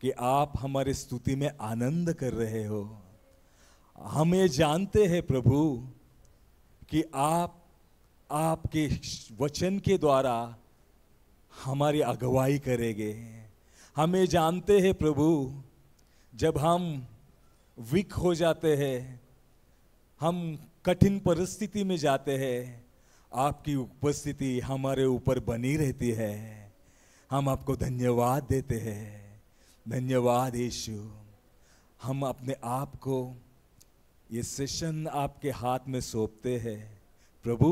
कि आप हमारे स्तुति में आनंद कर रहे हो। हम ये जानते हैं प्रभु कि आप आपके वचन के द्वारा हमारी अगुवाई करेंगे। हम ये जानते हैं प्रभु, जब हम वीक हो जाते हैं, हम कठिन परिस्थिति में जाते हैं, आपकी उपस्थिति हमारे ऊपर बनी रहती है। हम आपको धन्यवाद देते हैं। धन्यवाद यीशु। हम अपने आप को ये सेशन आपके हाथ में सौंपते हैं प्रभु।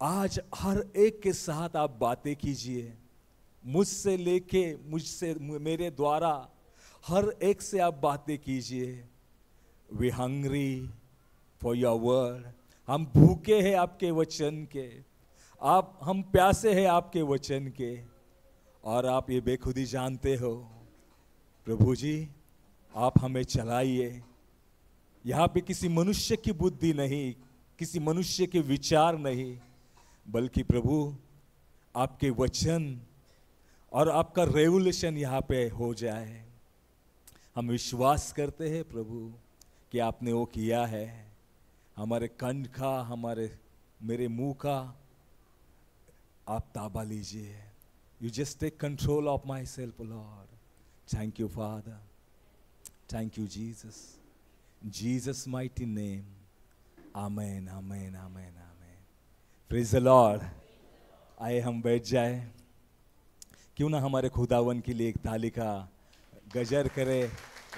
आज हर एक के साथ आप बातें कीजिए, मुझसे लेके मुझसे मेरे द्वारा हर एक से आप बातें कीजिए। We hungry for your word. हम भूखे हैं आपके वचन के। हम प्यासे हैं आपके वचन के, और आप ये बेखुदी जानते हो प्रभु जी। आप हमें चलाइए। यहाँ पे किसी मनुष्य की बुद्धि नहीं, किसी मनुष्य के विचार नहीं, बल्कि प्रभु आपके वचन और आपका रेवोल्यूशन यहाँ पे हो जाए। हम विश्वास करते हैं प्रभु कि आपने वो किया है। हमारे कंठ का, मेरे मुंह का आप ताबा लीजिए। You just take control of myself Lord. Thank you father. Thank you Jesus. Jesus mighty name. Amen amen amen amen. Praise the Lord. आए हम बैठ जाए। क्यों ना हमारे खुदावन के लिए एक ताली का गजर करे,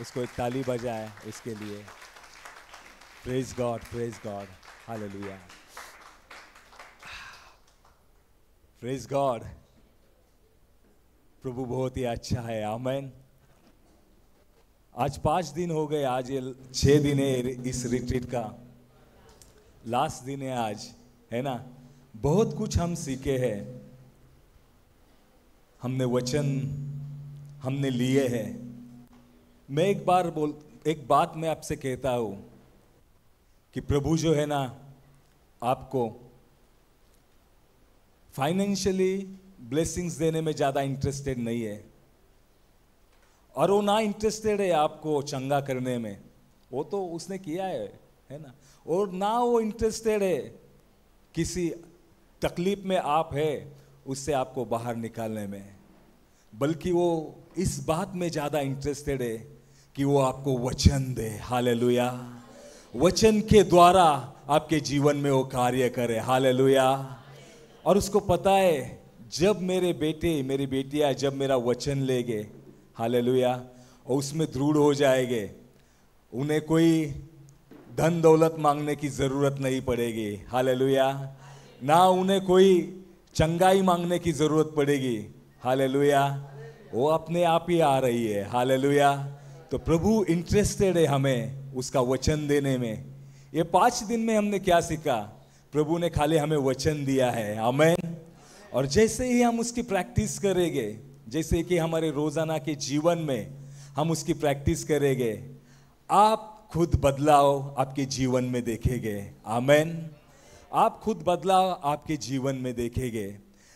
उसको एक ताली बजाए उसके लिए। Praise God, praise God, hallelujah, praise God. प्रभु बहुत ही अच्छा है। आमेन। आज 5 दिन हो गए, आज ये 6 दिन है इस रिट्रीट का, लास्ट दिन है आज, है ना। बहुत कुछ हम सीखे हैं, हमने वचन हमने लिए हैं। मैं एक बात मैं आपसे कहता हूं कि प्रभु जो है ना, आपको फाइनेंशियली ब्लेसिंग्स देने में ज्यादा इंटरेस्टेड नहीं है, और वो ना इंटरेस्टेड है आपको चंगा करने में, वो तो उसने किया है ना। और ना वो इंटरेस्टेड है किसी तकलीफ में आप है उससे आपको बाहर निकालने में, बल्कि वो इस बात में ज्यादा इंटरेस्टेड है कि वो आपको वचन दे। हालेलुया। वचन के द्वारा आपके जीवन में वो कार्य करे। हालेलुया। और उसको पता है, जब मेरे बेटे मेरी बेटियां जब मेरा वचन लेंगे, हालेलुया, और उसमें दृढ़ हो जाएंगे, उन्हें कोई धन दौलत मांगने की जरूरत नहीं पड़ेगी। हालेलुया। ना उन्हें कोई चंगाई मांगने की जरूरत पड़ेगी। हालेलुया। वो अपने आप ही आ रही है। हालेलुया। तो प्रभु इंटरेस्टेड है हमें उसका वचन देने में। ये 5 दिन में हमने क्या सीखा? प्रभु ने खाली हमें वचन दिया है। आमेन। और जैसे ही हम उसकी प्रैक्टिस करेंगे, जैसे कि हमारे रोजाना के जीवन में हम उसकी प्रैक्टिस करेंगे, आप खुद बदलाव आपके जीवन में देखेंगे। आमेन। आप खुद बदलाव आपके जीवन में देखेंगे।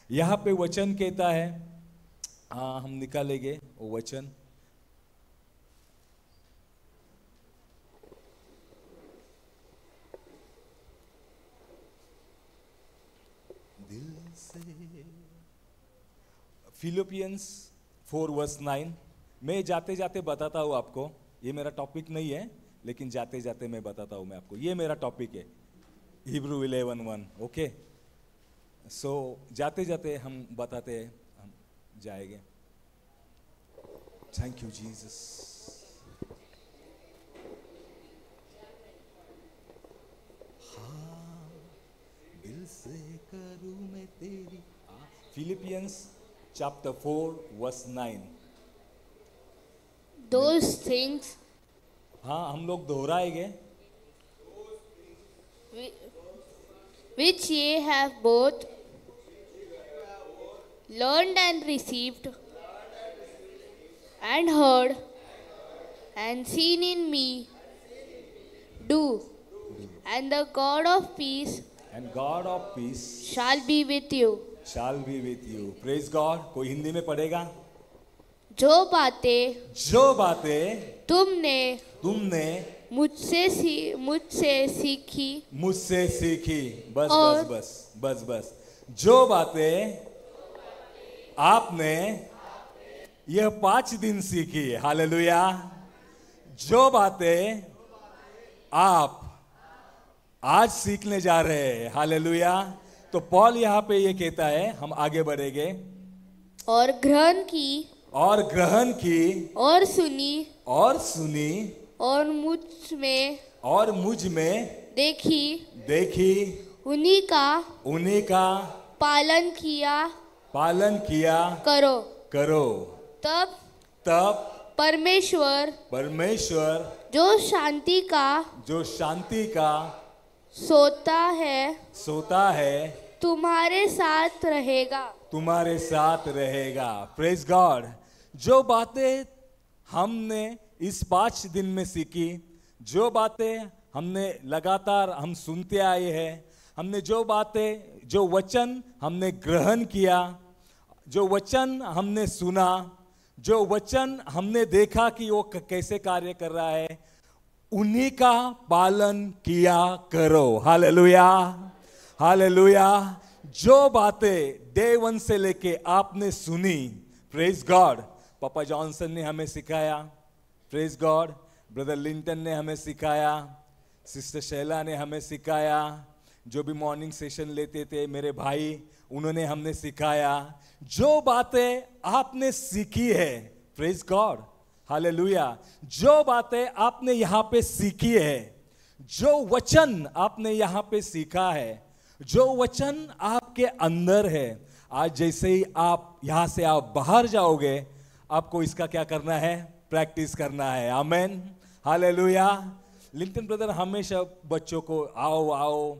यहाँ पे वचन कहता है, हम निकालेंगे वो वचन। दिल से फिलिपियंस 4:9। मैं जाते जाते बताता हूँ आपको, ये मेरा टॉपिक नहीं है, लेकिन जाते जाते मैं बताता हूँ मैं आपको, ये मेरा टॉपिक है हिब्रू 11:1। ओके, सो जाते जाते हम बताते हैं, हम जाएंगे। Thank you Jesus. हाँ, दिल से करूँ मैं तेरी। Philippians chapter 4:9। Those things हाँ, हम लोग दोहराएंगे। which ye have both learned and received and heard and seen in me, do, and the God of peace And God of peace shall be with you. shall be with you. Praise God। कोई हिंदी में पढ़ेगा? जो बातें तुमने मुझसे सीखी बस और- बस जो बातें आपने यह 5 दिन सीखी, हालेलुया। जो बातें आप आज सीखने जा रहे हैं, हालेलुया। तो पॉल यहाँ पे ये कहता है, हम आगे बढ़ेंगे। और ग्रहण की और सुनी और मुझ में देखी उन्हीं का पालन किया करो। तब परमेश्वर जो शांति का सोता है तुम्हारे साथ रहेगा। Praise God. जो बातें हमने इस 5 दिन में सीखी, जो बातें हमने लगातार हम सुनते आए हैं, हमने जो वचन हमने ग्रहण किया, जो वचन हमने सुना, जो वचन हमने देखा कि वो कैसे कार्य कर रहा है, उन्हीं का पालन किया करो, हालेलुया हालेलुया। जो बातें डे 1 से लेके आपने सुनी, प्रेज गॉड, पापा जॉनसन ने हमें सिखाया, प्रेज गॉड, ब्रदर लिंटन ने हमें सिखाया, सिस्टर शैला ने हमें सिखाया, जो भी मॉर्निंग सेशन लेते थे मेरे भाई, उन्होंने हमने सिखाया। जो बातें आपने सीखी है, प्रेज गॉड, हालेलुया, जो बातें आपने यहाँ पे सीखी है, जो वचन आपने यहाँ पे सीखा है, जो वचन आपके अंदर है, आज जैसे ही आप यहाँ से आप बाहर जाओगे, आपको इसका क्या करना है? प्रैक्टिस करना है। आमेन, हालेलुया। लिंटन ब्रदर हमेशा बच्चों को आओ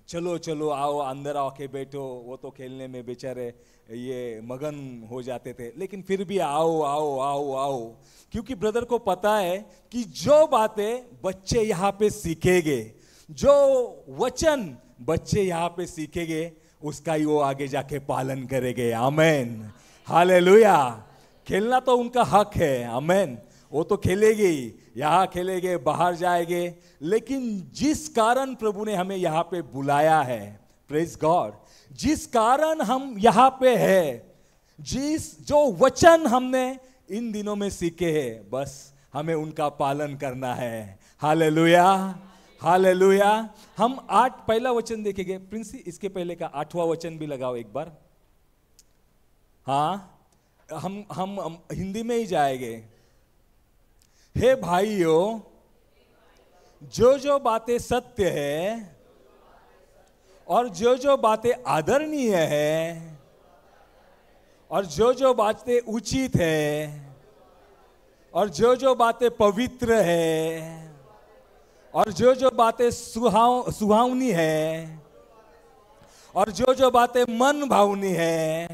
चलो आओ, अंदर आके बैठो, वो तो खेलने में बेचारे ये मगन हो जाते थे, लेकिन फिर भी आओ, क्योंकि ब्रदर को पता है कि जो बातें बच्चे यहाँ पे सीखेंगे, जो वचन बच्चे यहाँ पे सीखेंगे, उसका ही वो आगे जाके पालन करेंगे। आमेन, हालेलुया। खेलना तो उनका हक है, आमेन, वो तो खेलेंगे ही, यहाँ खेलेंगे, बाहर जाएंगे, लेकिन जिस कारण प्रभु ने हमें यहाँ पे बुलाया है, प्रेज गॉड, जिस कारण हम यहाँ पे है, जो वचन हमने इन दिनों में सीखे हैं, बस हमें उनका पालन करना है। Hallelujah hallelujah. हम 8 पहला वचन देखेंगे। प्रिंसी, इसके पहले का 8वां वचन भी लगाओ एक बार। हाँ, हम हिंदी में ही जाएंगे। हे भाइयों, जो बातें सत्य है और जो बातें आदरणीय है और जो बातें उचित है और जो बातें पवित्र है और जो बातें सुहावनी है और जो बातें मन भावनी है,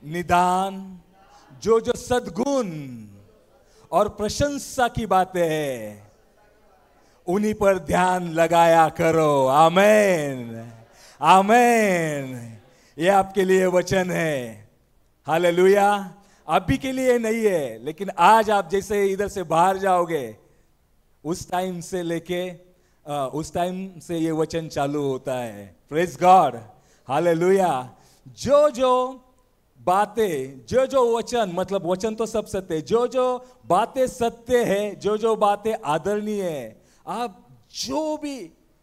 निदान जो सद्गुण और प्रशंसा की बातें हैं, उन्हीं पर ध्यान लगाया करो। आमेन आमेन। ये आपके लिए वचन है, हालेलुया। अभी के लिए नहीं है, लेकिन आज आप जैसे इधर से बाहर जाओगे, उस टाइम से ये वचन चालू होता है। Praise God, hallelujah. जो बातें, जो वचन, मतलब वचन तो सब सत्य है, जो बातें सत्य है, जो बातें आदरणीय है,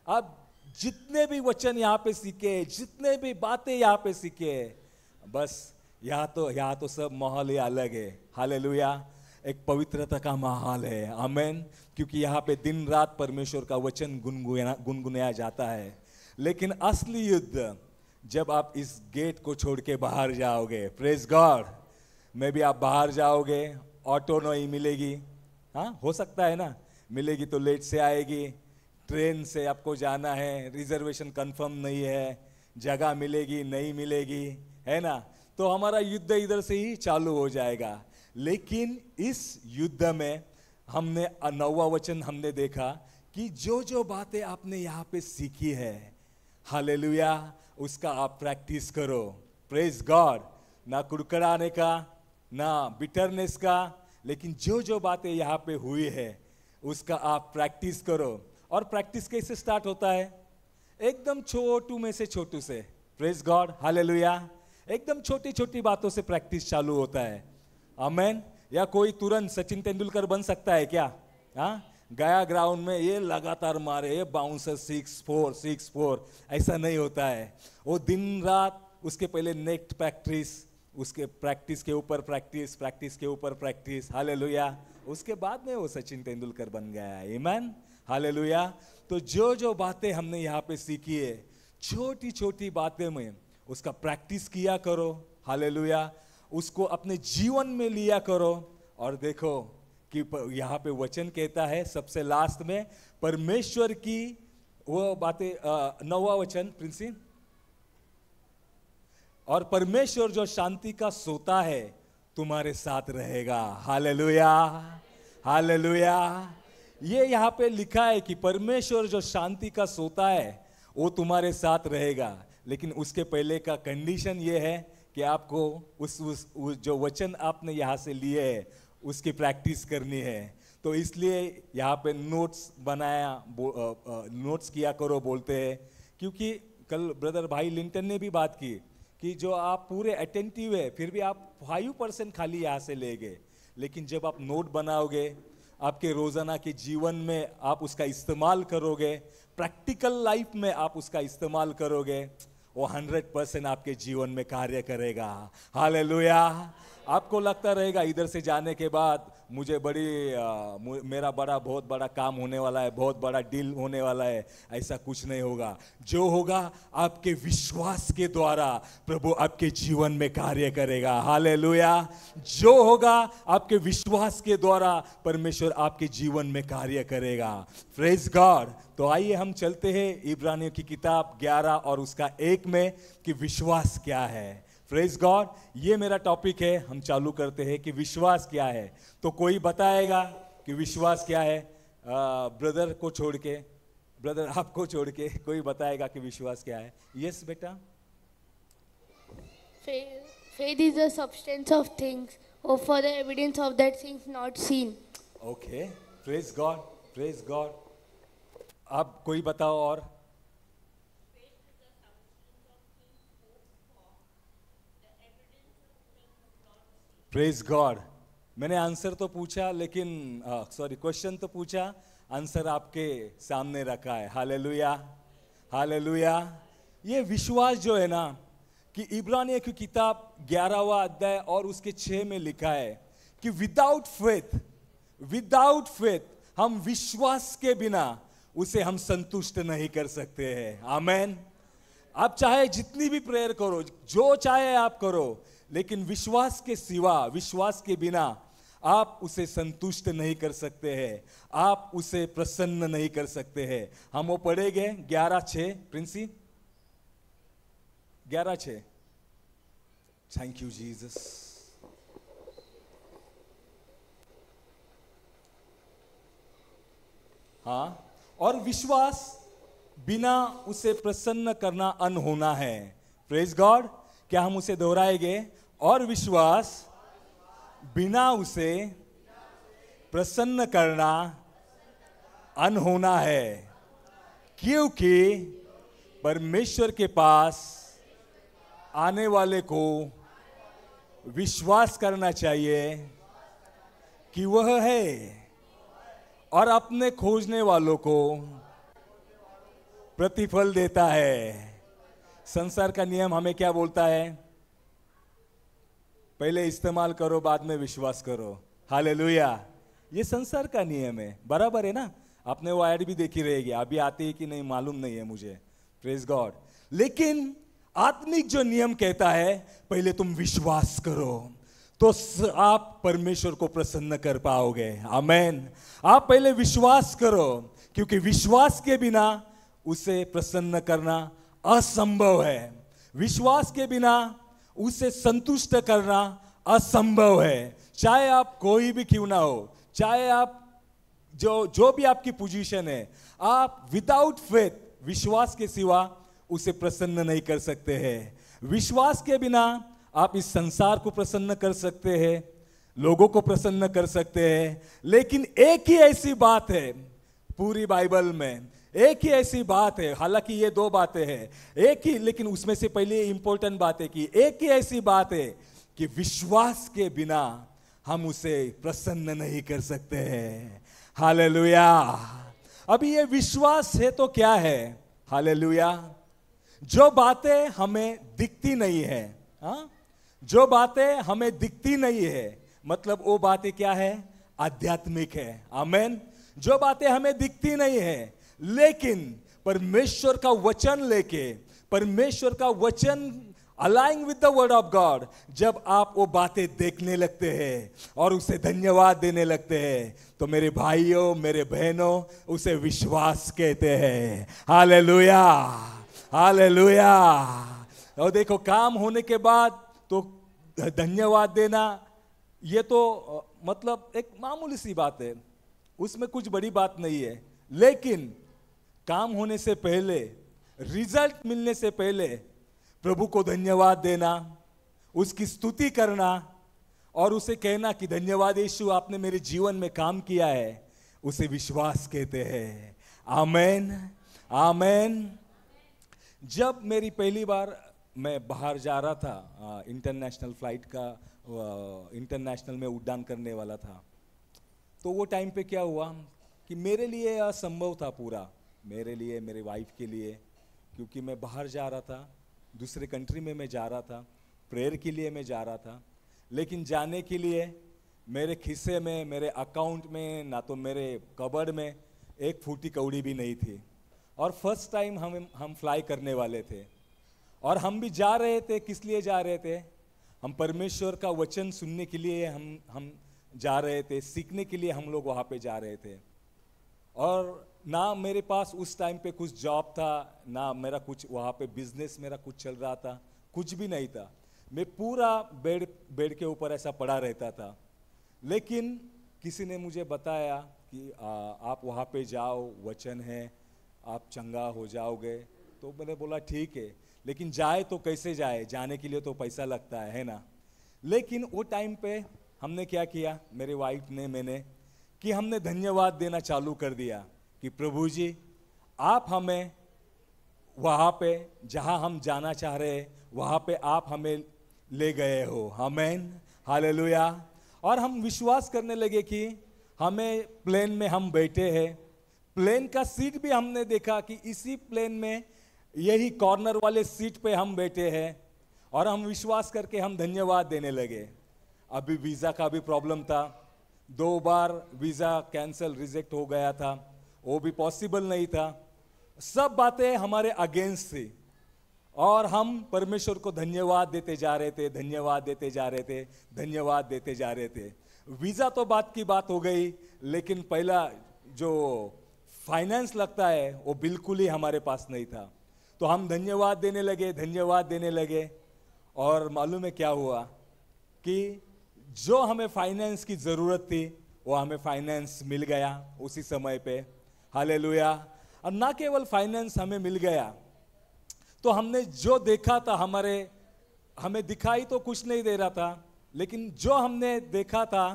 आप जितने भी वचन यहाँ पे सीखे, जितने भी बातें यहाँ पे सीखे, बस यहाँ तो सब माहौल ही अलग है। हालेलुया। एक पवित्रता का माहौल है। आमेन। क्योंकि यहाँ पे दिन रात परमेश्वर का वचन गुनगुनाया जाता है। लेकिन असली युद्ध जब आप इस गेट को छोड़ के बाहर जाओगे, प्रेज गॉड, में भी आप बाहर जाओगे, ऑटो नहीं मिलेगी, हाँ हो सकता है ना, मिलेगी तो लेट से आएगी, ट्रेन से आपको जाना है, रिजर्वेशन कंफर्म नहीं है, जगह मिलेगी नहीं मिलेगी, है ना, तो हमारा युद्ध इधर से ही चालू हो जाएगा। लेकिन इस युद्ध में हमने 9वां वचन हमने देखा कि जो बातें आपने यहाँ पे सीखी है, हालेलुया, उसका आप प्रैक्टिस करो। Praise God. ना कुड़कड़ाने का, ना बिटरनेस का, लेकिन जो जो बातें यहाँ पे हुई है उसका आप प्रैक्टिस करो। और प्रैक्टिस कैसे स्टार्ट होता है? एकदम छोटू में से छोटू से। Praise God, hallelujah. एकदम छोटी छोटी बातों से प्रैक्टिस चालू होता है। आमेन। या कोई तुरंत सचिन तेंदुलकर बन सकता है क्या? हाँ, गया ग्राउंड में ये लगातार मारे, ये बाउंसर 6-4 6-4, ऐसा नहीं होता है। वो दिन रात उसके पहले नेक्स्ट प्रैक्टिस, उसके प्रैक्टिस के ऊपर प्रैक्टिस, प्रैक्टिस के ऊपर प्रैक्टिस, हालेलुया। उसके बाद में वो सचिन तेंदुलकर बन गया है। आमीन, हालेलुया। तो जो जो बातें हमने यहाँ पे सीखी है, छोटी छोटी बातें में उसका प्रैक्टिस किया करो, हालेलुया। उसको अपने जीवन में लिया करो। और देखो कि यहाँ पे वचन कहता है सबसे लास्ट में, परमेश्वर की वो बातें, 9वां वचन प्रिंसी, और परमेश्वर जो शांति का सोता है तुम्हारे साथ रहेगा। Hallelujah, hallelujah. ये यहाँ पे लिखा है कि परमेश्वर जो शांति का सोता है वो तुम्हारे साथ रहेगा। लेकिन उसके पहले का कंडीशन ये है कि आपको उस जो वचन आपने यहाँ से लिए है उसकी प्रैक्टिस करनी है। तो इसलिए यहाँ पे नोट्स बनाया, नोट्स किया करो बोलते हैं। क्योंकि कल ब्रदर भाई लिंटन ने भी बात की कि जो आप पूरे अटेंटिव है फिर भी आप 5% खाली यहाँ से ले गए। लेकिन जब आप नोट बनाओगे, आपके रोजाना के जीवन में आप उसका इस्तेमाल करोगे, प्रैक्टिकल लाइफ में आप उसका इस्तेमाल करोगे, वो 100% आपके जीवन में कार्य करेगा। हालेलुया। आपको लगता रहेगा इधर से जाने के बाद मुझे मेरा बहुत बड़ा काम होने वाला है, बहुत बड़ा डील होने वाला है। ऐसा कुछ नहीं होगा। जो होगा आपके विश्वास के द्वारा प्रभु आपके जीवन में कार्य करेगा। हालेलुया। जो होगा आपके विश्वास के द्वारा परमेश्वर आपके जीवन में कार्य करेगा। Praise God. तो आइए हम चलते हैं इब्रानियों की किताब 11 और उसका 1 में कि विश्वास क्या है। Praise God. ये मेरा टॉपिक है। हम चालू करते हैं कि विश्वास क्या है। तो कोई बताएगा कि विश्वास क्या है? ब्रदर को छोड़ के, ब्रदर आपको छोड़ के कोई बताएगा कि विश्वास क्या है? यस बेटा। Faith is the substance of things, or for the evidence of that things not seen. Okay, praise God, praise God. अब कोई बताओ और। Praise God. मैंने आंसर तो पूछा, लेकिन क्वेश्चन तो पूछा, आंसर आपके सामने रखा है। Hallelujah, hallelujah. ये विश्वास जो है ना, कि इब्रानियों की किताब 11वां अध्याय और उसके 6 में लिखा है कि विदाउट फेथ हम विश्वास के बिना उसे हम संतुष्ट नहीं कर सकते हैं। आमेन। आप चाहे जितनी भी प्रेयर करो, जो चाहे आप करो, लेकिन विश्वास के सिवा, विश्वास के बिना आप उसे संतुष्ट नहीं कर सकते हैं, आप उसे प्रसन्न नहीं कर सकते हैं। हम वो पढ़ेंगे 11:6 प्रिंसी, 11:6। Thank you Jesus. हाँ, और विश्वास बिना उसे प्रसन्न करना अनहोना है। Praise God. क्या हम उसे दोहराएंगे? और विश्वास बिना उसे प्रसन्न करना अनहोना है, क्योंकि परमेश्वर के पास आने वाले को विश्वास करना चाहिए कि वह है, और अपने खोजने वालों को प्रतिफल देता है। संसार का नियम हमें क्या बोलता है? पहले इस्तेमाल करो, बाद में विश्वास करो। हालेलुया। ये संसार का नियम है, बराबर है ना? आपने वो ऐड भी देखी रहेगी, अभी आती है कि नहीं मालूम नहीं है मुझे। Praise God. लेकिन आत्मिक जो नियम कहता है पहले तुम विश्वास करो, तो आप परमेश्वर को प्रसन्न कर पाओगे। आमेन। आप पहले विश्वास करो, क्योंकि विश्वास के बिना उसे प्रसन्न करना असंभव है। विश्वास के बिना उसे संतुष्ट करना असंभव है। चाहे आप कोई भी क्यों ना हो, चाहे आप जो भी आपकी पोजीशन है, आप विदाउट फेथ, विश्वास के सिवा उसे प्रसन्न नहीं कर सकते हैं। विश्वास के बिना आप इस संसार को प्रसन्न कर सकते हैं, लोगों को प्रसन्न कर सकते हैं, लेकिन एक ही ऐसी बात है पूरी बाइबल में, एक ही ऐसी बात है, हालांकि ये दो बातें हैं, एक ही, लेकिन उसमें से पहले इंपॉर्टेंट बात है कि एक ही ऐसी बात है कि विश्वास के बिना हम उसे प्रसन्न नहीं कर सकते हैं। हालेलुया। अभी ये विश्वास है तो क्या है? हालेलुया। जो बातें हमें दिखती नहीं है, हाँ, जो बातें हमें दिखती नहीं है, मतलब वो बातें क्या है? आध्यात्मिक है। आमेन। जो बातें हमें दिखती नहीं है, लेकिन परमेश्वर का वचन लेके, परमेश्वर का वचन aligning with the word of God, जब आप वो बातें देखने लगते हैं और उसे धन्यवाद देने लगते हैं, तो मेरे भाइयों, मेरे बहनों, उसे विश्वास कहते हैं। Hallelujah, hallelujah. और देखो, काम होने के बाद तो धन्यवाद देना, ये तो मतलब एक मामूली सी बात है, उसमें कुछ बड़ी बात नहीं है। लेकिन काम होने से पहले, रिजल्ट मिलने से पहले प्रभु को धन्यवाद देना, उसकी स्तुति करना और उसे कहना कि धन्यवाद यीशु, आपने मेरे जीवन में काम किया है, उसे विश्वास कहते हैं। आमेन, आमेन। जब मेरी पहली बार मैं बाहर जा रहा था, इंटरनेशनल फ्लाइट का, इंटरनेशनल में उड़ान करने वाला था, तो वो टाइम पे क्या हुआ कि मेरे लिए असंभव था पूरा, मेरे लिए, मेरे वाइफ के लिए, क्योंकि मैं बाहर जा रहा था, दूसरे कंट्री में मैं जा रहा था, प्रेयर के लिए मैं जा रहा था, लेकिन जाने के लिए मेरे खिस्से में, मेरे अकाउंट में, ना तो मेरे कबर्ड में एक फूटी कौड़ी भी नहीं थी। और फर्स्ट टाइम हम फ्लाई करने वाले थे, और हम भी जा रहे थे। किस लिए जा रहे थे? हम परमेश्वर का वचन सुनने के लिए हम जा रहे थे, सीखने के लिए हम लोग वहाँ पे जा रहे थे। और ना मेरे पास उस टाइम पे कुछ जॉब था, ना मेरा कुछ वहाँ पे बिजनेस मेरा कुछ चल रहा था, कुछ भी नहीं था। मैं पूरा बेड के ऊपर ऐसा पड़ा रहता था। लेकिन किसी ने मुझे बताया कि आप वहाँ पे जाओ, वचन है, आप चंगा हो जाओगे। तो मैंने बोला ठीक है, लेकिन जाए तो कैसे जाए? जाने के लिए तो पैसा लगता है ना। लेकिन वो टाइम पे हमने क्या किया, मेरे वाइफ ने, मैंने, कि हमने धन्यवाद देना चालू कर दिया कि प्रभु जी, आप हमें वहाँ पे जहाँ हम जाना चाह रहे हैं, वहाँ पे आप हमें ले गए हो। आमेन, हालेलुया। और हम विश्वास करने लगे कि हमें प्लेन में हम बैठे हैं, प्लेन का सीट भी हमने देखा कि इसी प्लेन में यही कॉर्नर वाले सीट पे हम बैठे हैं, और हम विश्वास करके हम धन्यवाद देने लगे। अभी वीज़ा का भी प्रॉब्लम था, 2 बार वीज़ा कैंसिल, रिजेक्ट हो गया था, वो भी पॉसिबल नहीं था। सब बातें हमारे अगेंस्ट थी, और हम परमेश्वर को धन्यवाद देते जा रहे थे, धन्यवाद देते जा रहे थे, धन्यवाद देते जा रहे थे। वीज़ा तो बात की बात हो गई, लेकिन पहला जो फाइनेंस लगता है वो बिल्कुल ही हमारे पास नहीं था। तो हम धन्यवाद देने लगे, धन्यवाद देने लगे, और मालूम है क्या हुआ कि जो हमें फाइनेंस की ज़रूरत थी वो हमें फाइनेंस मिल गया उसी समय पे। हालेलुया। और ना केवल फाइनेंस हमें मिल गया, तो हमने जो देखा था, हमें दिखाई तो कुछ नहीं दे रहा था, लेकिन जो हमने देखा था,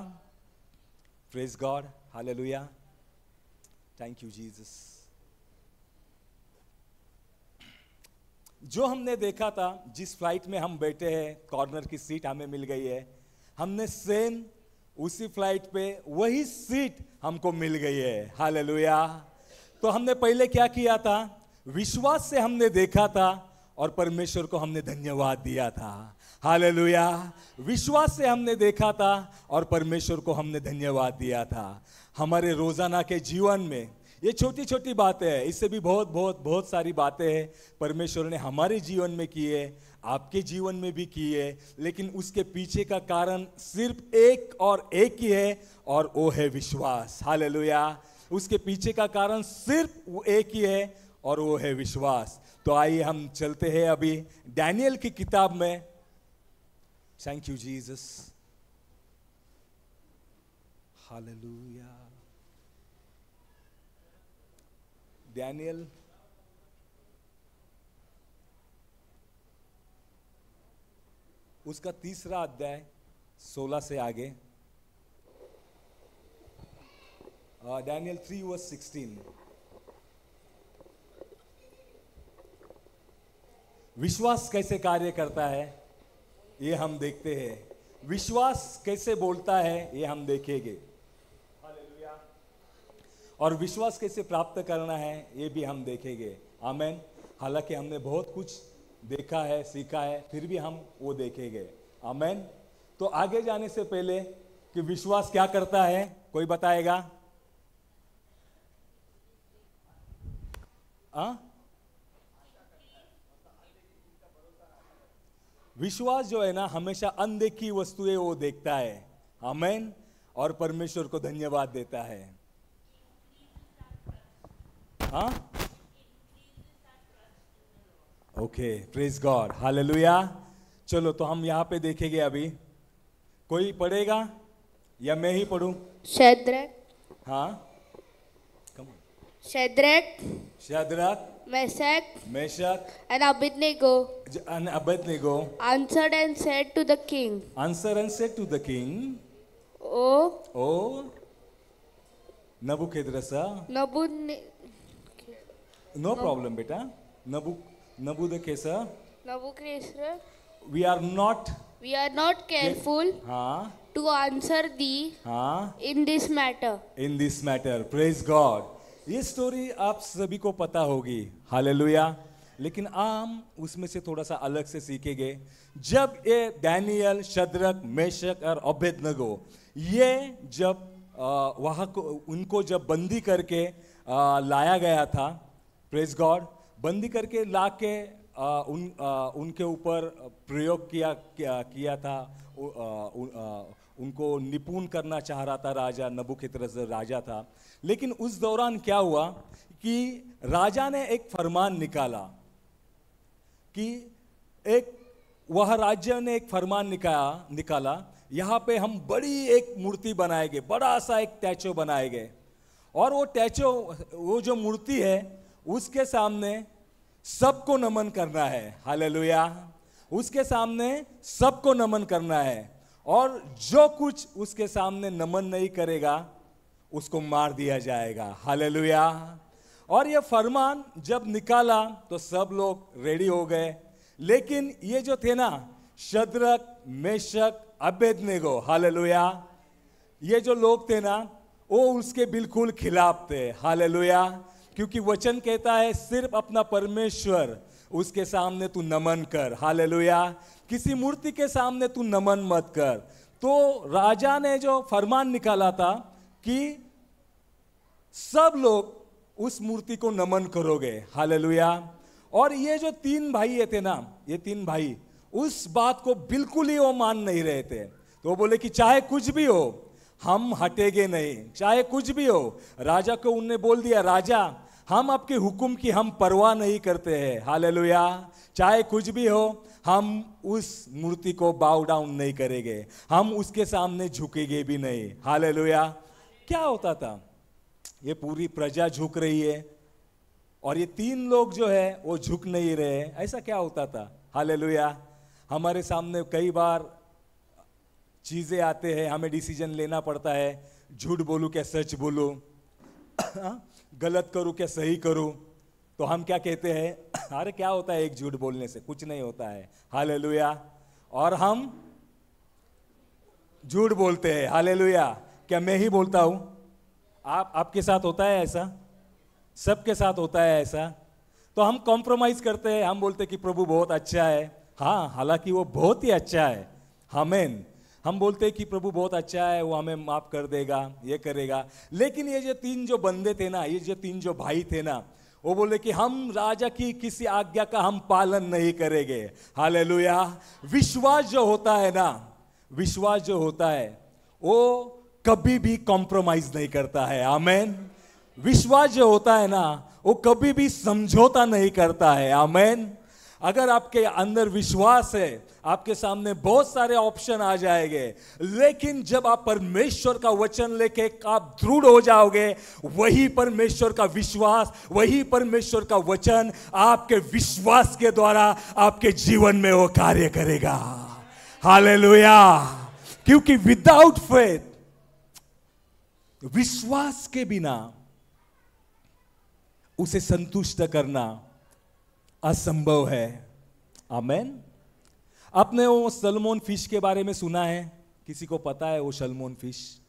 praise God, hallelujah, thank you Jesus, जो हमने देखा था, जिस फ्लाइट में हम बैठे हैं, कॉर्नर की सीट हमें मिल गई है, हमने सेम उसी फ्लाइट पे वही सीट हमको मिल गई है। हालेलुया। तो हमने पहले क्या किया था? विश्वास से हमने देखा था और परमेश्वर को हमने धन्यवाद दिया था। हालेलुया। विश्वास से हमने देखा था और परमेश्वर को हमने धन्यवाद दिया था। हमारे रोजाना के जीवन में ये छोटी छोटी बातें हैं, इससे भी बहुत बहुत बहुत सारी बातें हैं परमेश्वर ने हमारे जीवन में की है, आपके जीवन में भी की है, लेकिन उसके पीछे का कारण सिर्फ एक और एक ही है, और वो है विश्वास। हालेलुया। उसके पीछे का कारण सिर्फ वो एक ही है, और वो है विश्वास। तो आइए हम चलते हैं अभी डैनियल की किताब में। Thank you Jesus, hallelujah. Daniel उसका 3रा अध्याय 16 से आगे, डैनियल 3:16। विश्वास कैसे कार्य करता है ये हम देखते हैं, विश्वास कैसे बोलता है ये हम देखेंगे, हालेलुया। और विश्वास कैसे प्राप्त करना है ये भी हम देखेंगे, आमेन। हालांकि हमने बहुत कुछ देखा है, सीखा है, फिर भी हम वो देखेंगे, आमेन। तो आगे जाने से पहले कि विश्वास क्या करता है, कोई बताएगा? विश्वास जो है ना, हमेशा अनदेखी वस्तुएं वो देखता है, आमेन, और परमेश्वर को धन्यवाद देता है। हाँ, ओके, प्रेज गॉड, हालेलुया। चलो तो हम यहाँ पे देखेंगे अभी। कोई पढ़ेगा या मैं ही पढ़ूं? शद्रक, हाँ, Shadrach, Meshach, and Abednego answered and said to the king, O Nebuchadnezzar, no problem, beta. Nebuchadnezzar, we are not careful to answer thee in this matter. Praise God. ये स्टोरी आप सभी को पता होगी, हालेलुया। लेकिन हम उसमें से थोड़ा सा अलग से सीखेंगे। जब ये डैनियल, शद्रक, मेशक और अबेदनगो, ये जब वहाँ को उनको जब बंदी करके लाया गया था, प्रेज गॉड, बंदी करके लाके उनके ऊपर प्रयोग किया था, उनको निपुण करना चाह रहा था राजा, नबूकदनेस्सर राजा था। लेकिन उस दौरान क्या हुआ कि राजा ने एक फरमान निकाला कि वह राज्य ने एक फरमान निकाला, यहाँ पे हम बड़ी एक मूर्ति बनाएंगे, बड़ा सा एक टैचो बनाएंगे, और वो जो मूर्ति है उसके सामने सबको नमन करना है, हालेलुया। उसके सामने सबको नमन करना है, और जो कुछ उसके सामने नमन नहीं करेगा उसको मार दिया जाएगा, हालेलुया। और ये फरमान जब निकाला तो सब लोग रेडी हो गए। लेकिन ये जो थे ना, शद्रक, मेशक, अबेदनेगो, हालेलुया, ये जो लोग थे ना, वो उसके बिल्कुल खिलाफ थे, हालेलुया। क्योंकि वचन कहता है सिर्फ अपना परमेश्वर, उसके सामने तू नमन कर, हालेलुया। किसी मूर्ति के सामने तू नमन मत कर। तो राजा ने जो फरमान निकाला था कि सब लोग उस मूर्ति को नमन करोगे, हालेलुया। और ये जो 3 भाई थे ना, ये 3 भाई उस बात को बिल्कुल ही वो मान नहीं रहे थे। तो वो बोले कि चाहे कुछ भी हो हम हटेंगे नहीं, चाहे कुछ भी हो। राजा को उनने बोल दिया, राजा हम आपके हुक्म की हम परवाह नहीं करते हैं, हालेलुया। चाहे कुछ भी हो हम उस मूर्ति को बाउ डाउन नहीं करेंगे, हम उसके सामने झुकेंगे भी नहीं, हालेलुया। क्या होता था, ये पूरी प्रजा झुक रही है और ये 3 लोग जो है वो झुक नहीं रहे, ऐसा क्या होता था, हालेलुया। हमारे सामने कई बार चीजें आते हैं, हमें डिसीजन लेना पड़ता है, झूठ बोलूं क्या सच बोलूं, गलत करूं क्या सही करूं। तो हम क्या कहते हैं, अरे क्या होता है एक झूठ बोलने से, कुछ नहीं होता है, हालेलुया। और हम झूठ बोलते हैं, हालेलुया। क्या मैं ही बोलता हूं? आपके साथ होता है ऐसा? सबके साथ होता है ऐसा? तो हम कॉम्प्रोमाइज करते हैं, हम बोलते हैं कि प्रभु बहुत अच्छा है। हाँ, हालांकि वो बहुत ही अच्छा है, आमीन। हम बोलते हैं कि प्रभु बहुत अच्छा है, वो हमें माफ कर देगा, ये करेगा। लेकिन ये जो 3 जो बंदे थे ना, ये जो 3 जो भाई थे ना, वो बोले कि हम राजा की किसी आज्ञा का हम पालन नहीं करेंगे, हालेलुया। विश्वास जो होता है ना, विश्वास जो होता है वो कभी भी कॉम्प्रोमाइज नहीं करता है, आमीन। विश्वास जो होता है ना वो कभी भी समझौता नहीं करता है, आमीन। अगर आपके अंदर विश्वास है, आपके सामने बहुत सारे ऑप्शन आ जाएंगे, लेकिन जब आप परमेश्वर का वचन लेके आप दृढ़ हो जाओगे, वही परमेश्वर का विश्वास, वही परमेश्वर का वचन आपके विश्वास के द्वारा आपके जीवन में वो कार्य करेगा, हालेलुया। क्योंकि विदाउट फेथ, विश्वास के बिना उसे संतुष्ट करना असंभव है। आमेन। आपने वो सलमोन फिश के बारे में सुना है? किसी को पता है वो सलमोन फिश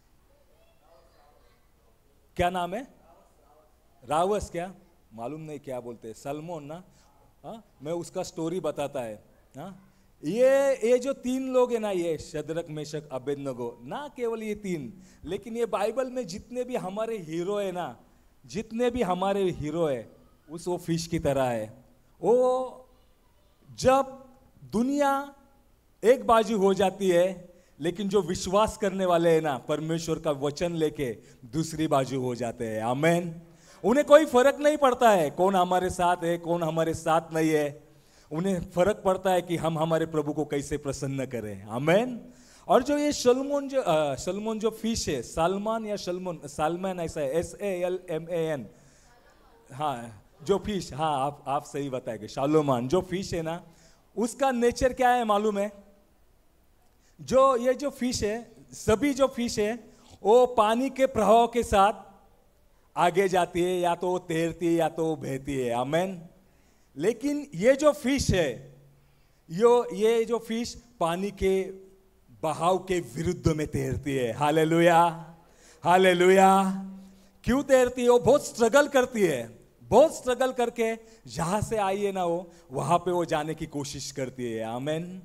क्या नाम है? रावस, क्या मालूम नहीं क्या बोलते हैं, सलमोन ना। मैं उसका स्टोरी बताता है। ये जो तीन लोग है ना, ये शद्रक मेशक अबेदनगो, ना केवल ये तीन, लेकिन ये बाइबल में जितने भी हमारे हीरो है ना, जितने भी हमारे हीरो है उस वो फिश की तरह है। वो जब दुनिया एक बाजू हो जाती है, लेकिन जो विश्वास करने वाले हैं ना, परमेश्वर का वचन लेके दूसरी बाजू हो जाते हैं। आमेन। उन्हें कोई फर्क नहीं पड़ता है कौन हमारे साथ है, कौन हमारे साथ नहीं है। उन्हें फर्क पड़ता है कि हम हमारे प्रभु को कैसे प्रसन्न करें। आमेन। और जो ये सलमोन जो फिश है, सालमान या सालमन ऐसा है, SALMAN। हाँ, जो फिश, हाँ आप सही बताएंगे, शालोमान जो फिश है ना, उसका नेचर क्या है मालूम है? ये जो फिश है, सभी जो फिश है वो पानी के प्रवाह के साथ आगे जाती है, या तो वो तैरती है या तो वो बहती है। आमेन। लेकिन ये जो फिश है, ये जो फिश पानी के बहाव के विरुद्ध में तैरती है। Hallelujah, hallelujah. क्यों तैरती है? वो बहुत स्ट्रगल करती है, बहुत स्ट्रगल करके जहां से आई है ना, वो वहां पे वो जाने की कोशिश करती है। आमेन।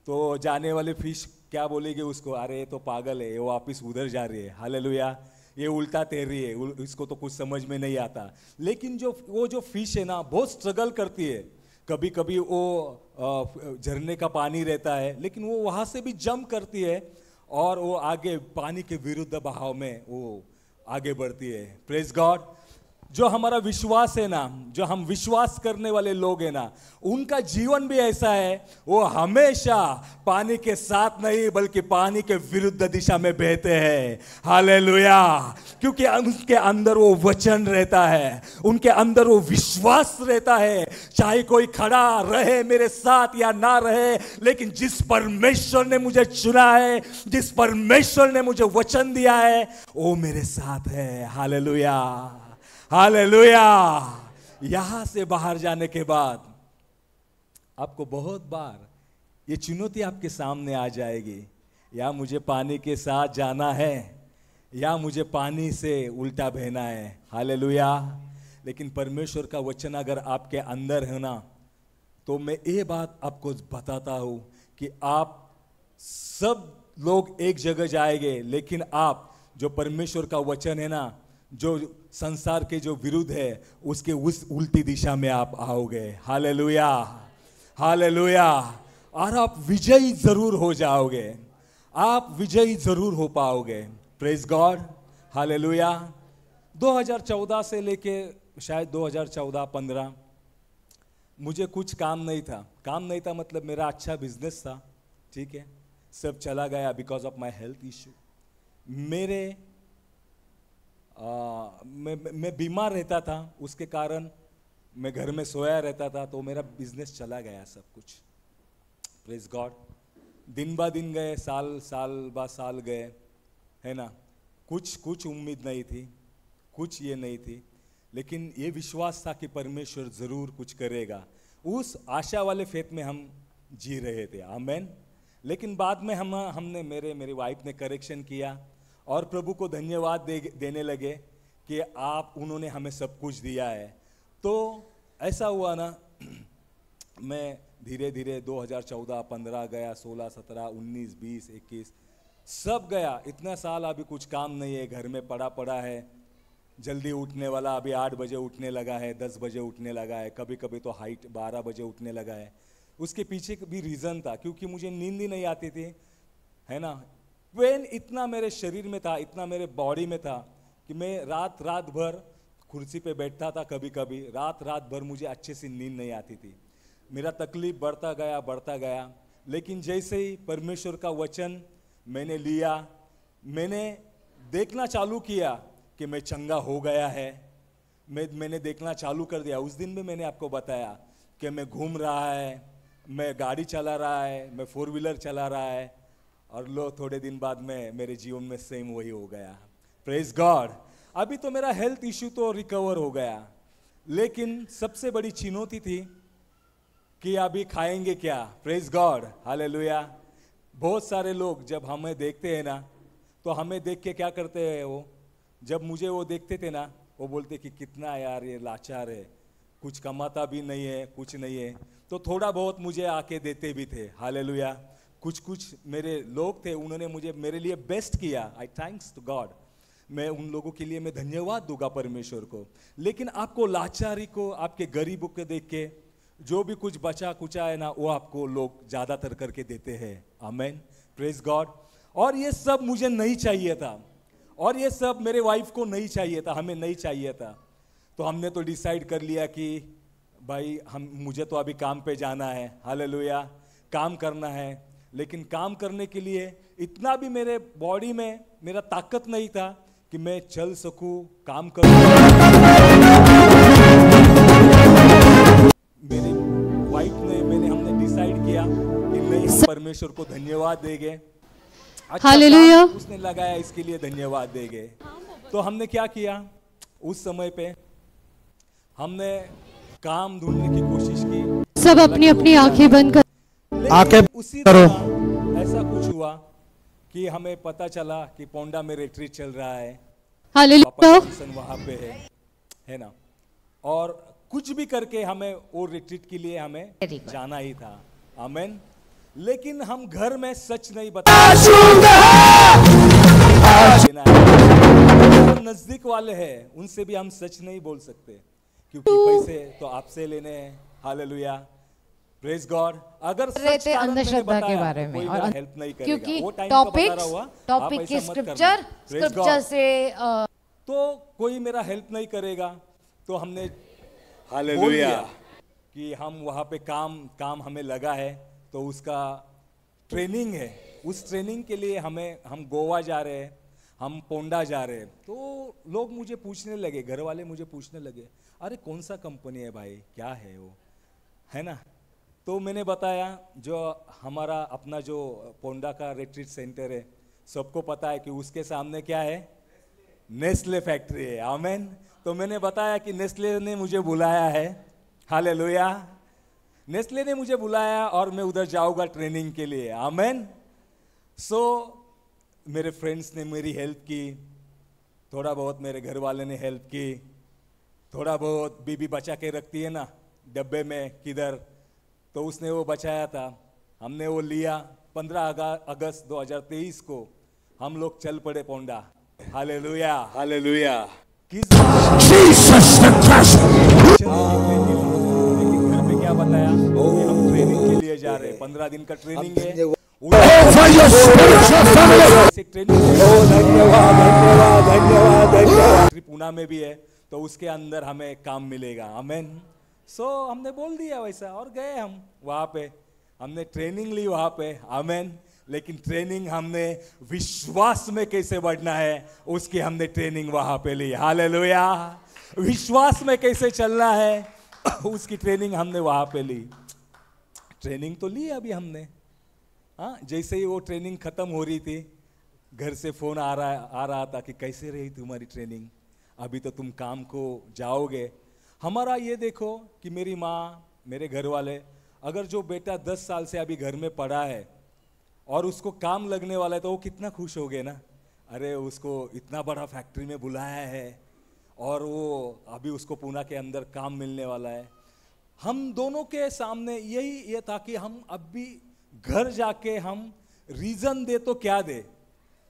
तो जाने वाले फिश क्या बोलेगी उसको? अरे ये तो पागल है, वो वापिस उधर जा रही है। हालेलुया, ये उल्टा तैर रही है, इसको तो कुछ समझ में नहीं आता। लेकिन वो जो फिश है ना, बहुत स्ट्रगल करती है। कभी कभी वो झरने का पानी रहता है, लेकिन वो वहां से भी जंप करती है और वो आगे पानी के विरुद्ध बहाव में वो आगे बढ़ती है। Praise God. जो हमारा विश्वास है ना, जो हम विश्वास करने वाले लोग हैं ना, उनका जीवन भी ऐसा है, वो हमेशा पानी के साथ नहीं बल्कि पानी के विरुद्ध दिशा में बहते हैं। हालेलुया। क्योंकि उनके अंदर वो वचन रहता है, उनके अंदर वो विश्वास रहता है। चाहे कोई खड़ा रहे मेरे साथ या ना रहे, लेकिन जिस परमेश्वर ने मुझे चुना है, जिस परमेश्वर ने मुझे वचन दिया है, वो मेरे साथ है। Hallelujah, hallelujah. यहां से बाहर जाने के बाद आपको बहुत बार ये चुनौती आपके सामने आ जाएगी, या मुझे पानी के साथ जाना है या मुझे पानी से उल्टा बहना है। हालेलुया। लेकिन परमेश्वर का वचन अगर आपके अंदर है ना, तो मैं ये बात आपको बताता हूं कि आप सब लोग एक जगह जाएंगे, लेकिन आप जो परमेश्वर का वचन है ना, जो संसार के जो विरुद्ध है, उसके उस उल्टी दिशा में आप आओगे। Hallelujah, hallelujah. और आप विजयी जरूर हो जाओगे, आप विजयी जरूर हो पाओगे। Praise God, hallelujah. 2014 से लेके शायद 2014-15 मुझे कुछ काम नहीं था, मतलब मेरा अच्छा बिजनेस था, ठीक है, सब चला गया because of my health issue. मैं बीमार रहता था, उसके कारण मैं घर में सोया रहता था, तो मेरा बिजनेस चला गया सब कुछ। Praise God. दिन बा दिन गए, साल बा साल गए, है ना। कुछ उम्मीद नहीं थी, कुछ ये नहीं थी, लेकिन ये विश्वास था कि परमेश्वर जरूर कुछ करेगा। उस आशा वाले फेथ में हम जी रहे थे। आमेन। लेकिन बाद में हमने मेरी वाइफ ने करेक्शन किया और प्रभु को धन्यवाद देने लगे कि उन्होंने हमें सब कुछ दिया है। तो ऐसा हुआ ना, मैं धीरे धीरे 2014-15 गया, 16, 17, 19, 20, 21 सब गया। इतना साल अभी कुछ काम नहीं है, घर में पड़ा है। जल्दी उठने वाला अभी 8 बजे उठने लगा है, 10 बजे उठने लगा है, कभी कभी तो हाइट 12 बजे उठने लगा है। उसके पीछे भी रीज़न था, क्योंकि मुझे नींद ही नहीं आती थी, है ना। पेन इतना मेरे शरीर में था, इतना मेरे बॉडी में था कि मैं रात भर कुर्सी पे बैठता था। कभी कभी रात भर मुझे अच्छे से नींद नहीं आती थी। मेरा तकलीफ बढ़ता गया। लेकिन जैसे ही परमेश्वर का वचन मैंने लिया, मैंने देखना चालू किया कि मैं चंगा हो गया है। मैंने देखना चालू कर दिया। उस दिन भी मैंने आपको बताया कि मैं घूम रहा है, मैं गाड़ी चला रहा है, मैं 4 व्हीलर चला रहा है, और लो थोड़े दिन बाद में मेरे जीवन में सेम वही हो गया। Praise God. अभी तो मेरा हेल्थ इश्यू तो रिकवर हो गया, लेकिन सबसे बड़ी चुनौती थी कि अभी खाएंगे क्या। Praise God, hallelujah. बहुत सारे लोग जब हमें देखते हैं ना, तो हमें देख के क्या करते हैं, वो जब मुझे वो देखते थे ना, वो बोलते कि कितना यार ये लाचार है, कुछ कमाता भी नहीं है, कुछ नहीं है, तो थोड़ा बहुत मुझे आके देते भी थे। हालेलुया। कुछ कुछ मेरे लोग थे, उन्होंने मुझे मेरे लिए बेस्ट किया। I thanks to God. मैं उन लोगों के लिए मैं धन्यवाद दूंगा परमेश्वर को। लेकिन आपको लाचारी को, आपके गरीबों को देख के जो भी कुछ बचा कुचा है ना, वो आपको लोग ज्यादातर करके देते हैं। आमेन, प्रेज गॉड। और ये सब मुझे नहीं चाहिए था, और ये सब मेरे वाइफ को नहीं चाहिए था, हमें नहीं चाहिए था। तो हमने तो डिसाइड कर लिया कि भाई मुझे तो अभी काम पे जाना है। हालेलुया, काम करना है। लेकिन काम करने के लिए इतना भी मेरे बॉडी में मेरा ताकत नहीं था कि मैं चल सकूं, काम करूं। मेरे वाइफ ने, हमने डिसाइड किया कि नहीं, हम परमेश्वर को धन्यवाद देंगे। अच्छा काम उसने लगाया, इसके लिए धन्यवाद देंगे। तो हमने क्या किया, उस समय पे हमने काम ढूंढने की कोशिश की। सब अपनी अपनी आंखें बंद कर, आंखें उसी तरह ऐसा कुछ हुआ कि हमें पता चला कि पोंडा में रिट्रीट चल रहा है। हालेलुया, वहां पे है ना, और कुछ भी करके हमें वो रिट्रीट के लिए हमें जाना ही था। आमेन। लेकिन हम घर में सच नहीं बता, नजदीक वाले हैं उनसे भी हम सच नहीं बोल सकते, क्योंकि पैसे तो आपसे लेने हैं। Hallelujah, praise God. अगर सच अंधश्रद्धा के बारे में और हेल्प नहीं करेगा, क्योंकि वो टाइम टॉपिक की स्क्रिप्चर से तो कोई मेरा हेल्प नहीं करेगा। तो हमने हालेलुया कि हम वहाँ पे काम हमें लगा है, तो उसका ट्रेनिंग है। उस ट्रेनिंग के लिए हम गोवा जा रहे हैं, हम पोंडा जा रहे हैं। तो लोग मुझे पूछने लगे, घर वाले मुझे पूछने लगे, अरे कौन सा कंपनी है भाई, क्या है वो, है ना। तो मैंने बताया जो हमारा अपना जो पोंडा का रिट्रीट सेंटर है, सबको पता है कि उसके सामने क्या है, नेस्ले फैक्ट्री है। आमेन। तो मैंने बताया कि नेस्ले ने मुझे बुलाया है। हालेलुया, नेस्ले ने मुझे बुलाया और मैं उधर जाऊंगा ट्रेनिंग के लिए। आमेन। सो मेरे फ्रेंड्स ने मेरी हेल्प की, थोड़ा बहुत मेरे घर वाले ने हेल्प की, थोड़ा बहुत बीबी बचा के रखती है ना डब्बे में किधर, तो उसने वो बचाया था, हमने वो लिया। 15 अगस्त 2023 को हम लोग चल पड़े पोंडा। Hallelujah, hallelujah. लेकिन घर पे क्या बताया कि हम ट्रेनिंग के लिए जा रहे हैं, 15 दिन का ट्रेनिंग है। पुणे में भी है, तो उसके अंदर हमें काम मिलेगा। आमेन। सो हमने बोल दिया वैसा, और गए हम वहां पे, हमने ट्रेनिंग ली वहां पे। आमेन। लेकिन ट्रेनिंग हमने विश्वास में कैसे बढ़ना है, उसकी हमने ट्रेनिंग वहां पे ली। हालेलुया। विश्वास में कैसे चलना है, उसकी ट्रेनिंग हमने वहां पे ली। ट्रेनिंग तो ली अभी हमने। हाँ, जैसे ही वो ट्रेनिंग खत्म हो रही थी, घर से फोन आ रहा था कि कैसे रही तुम्हारी ट्रेनिंग, अभी तो तुम काम को जाओगे। हमारा ये देखो कि मेरी माँ, मेरे घर वाले, अगर जो बेटा 10 साल से अभी घर में पड़ा है और उसको काम लगने वाला है, तो वो कितना खुश हो गए ना। अरे उसको इतना बड़ा फैक्ट्री में बुलाया है और वो अभी उसको पुणे के अंदर काम मिलने वाला है। हम दोनों के सामने यही ये था कि हम अब भी घर जाके हम रीजन दे तो क्या दे,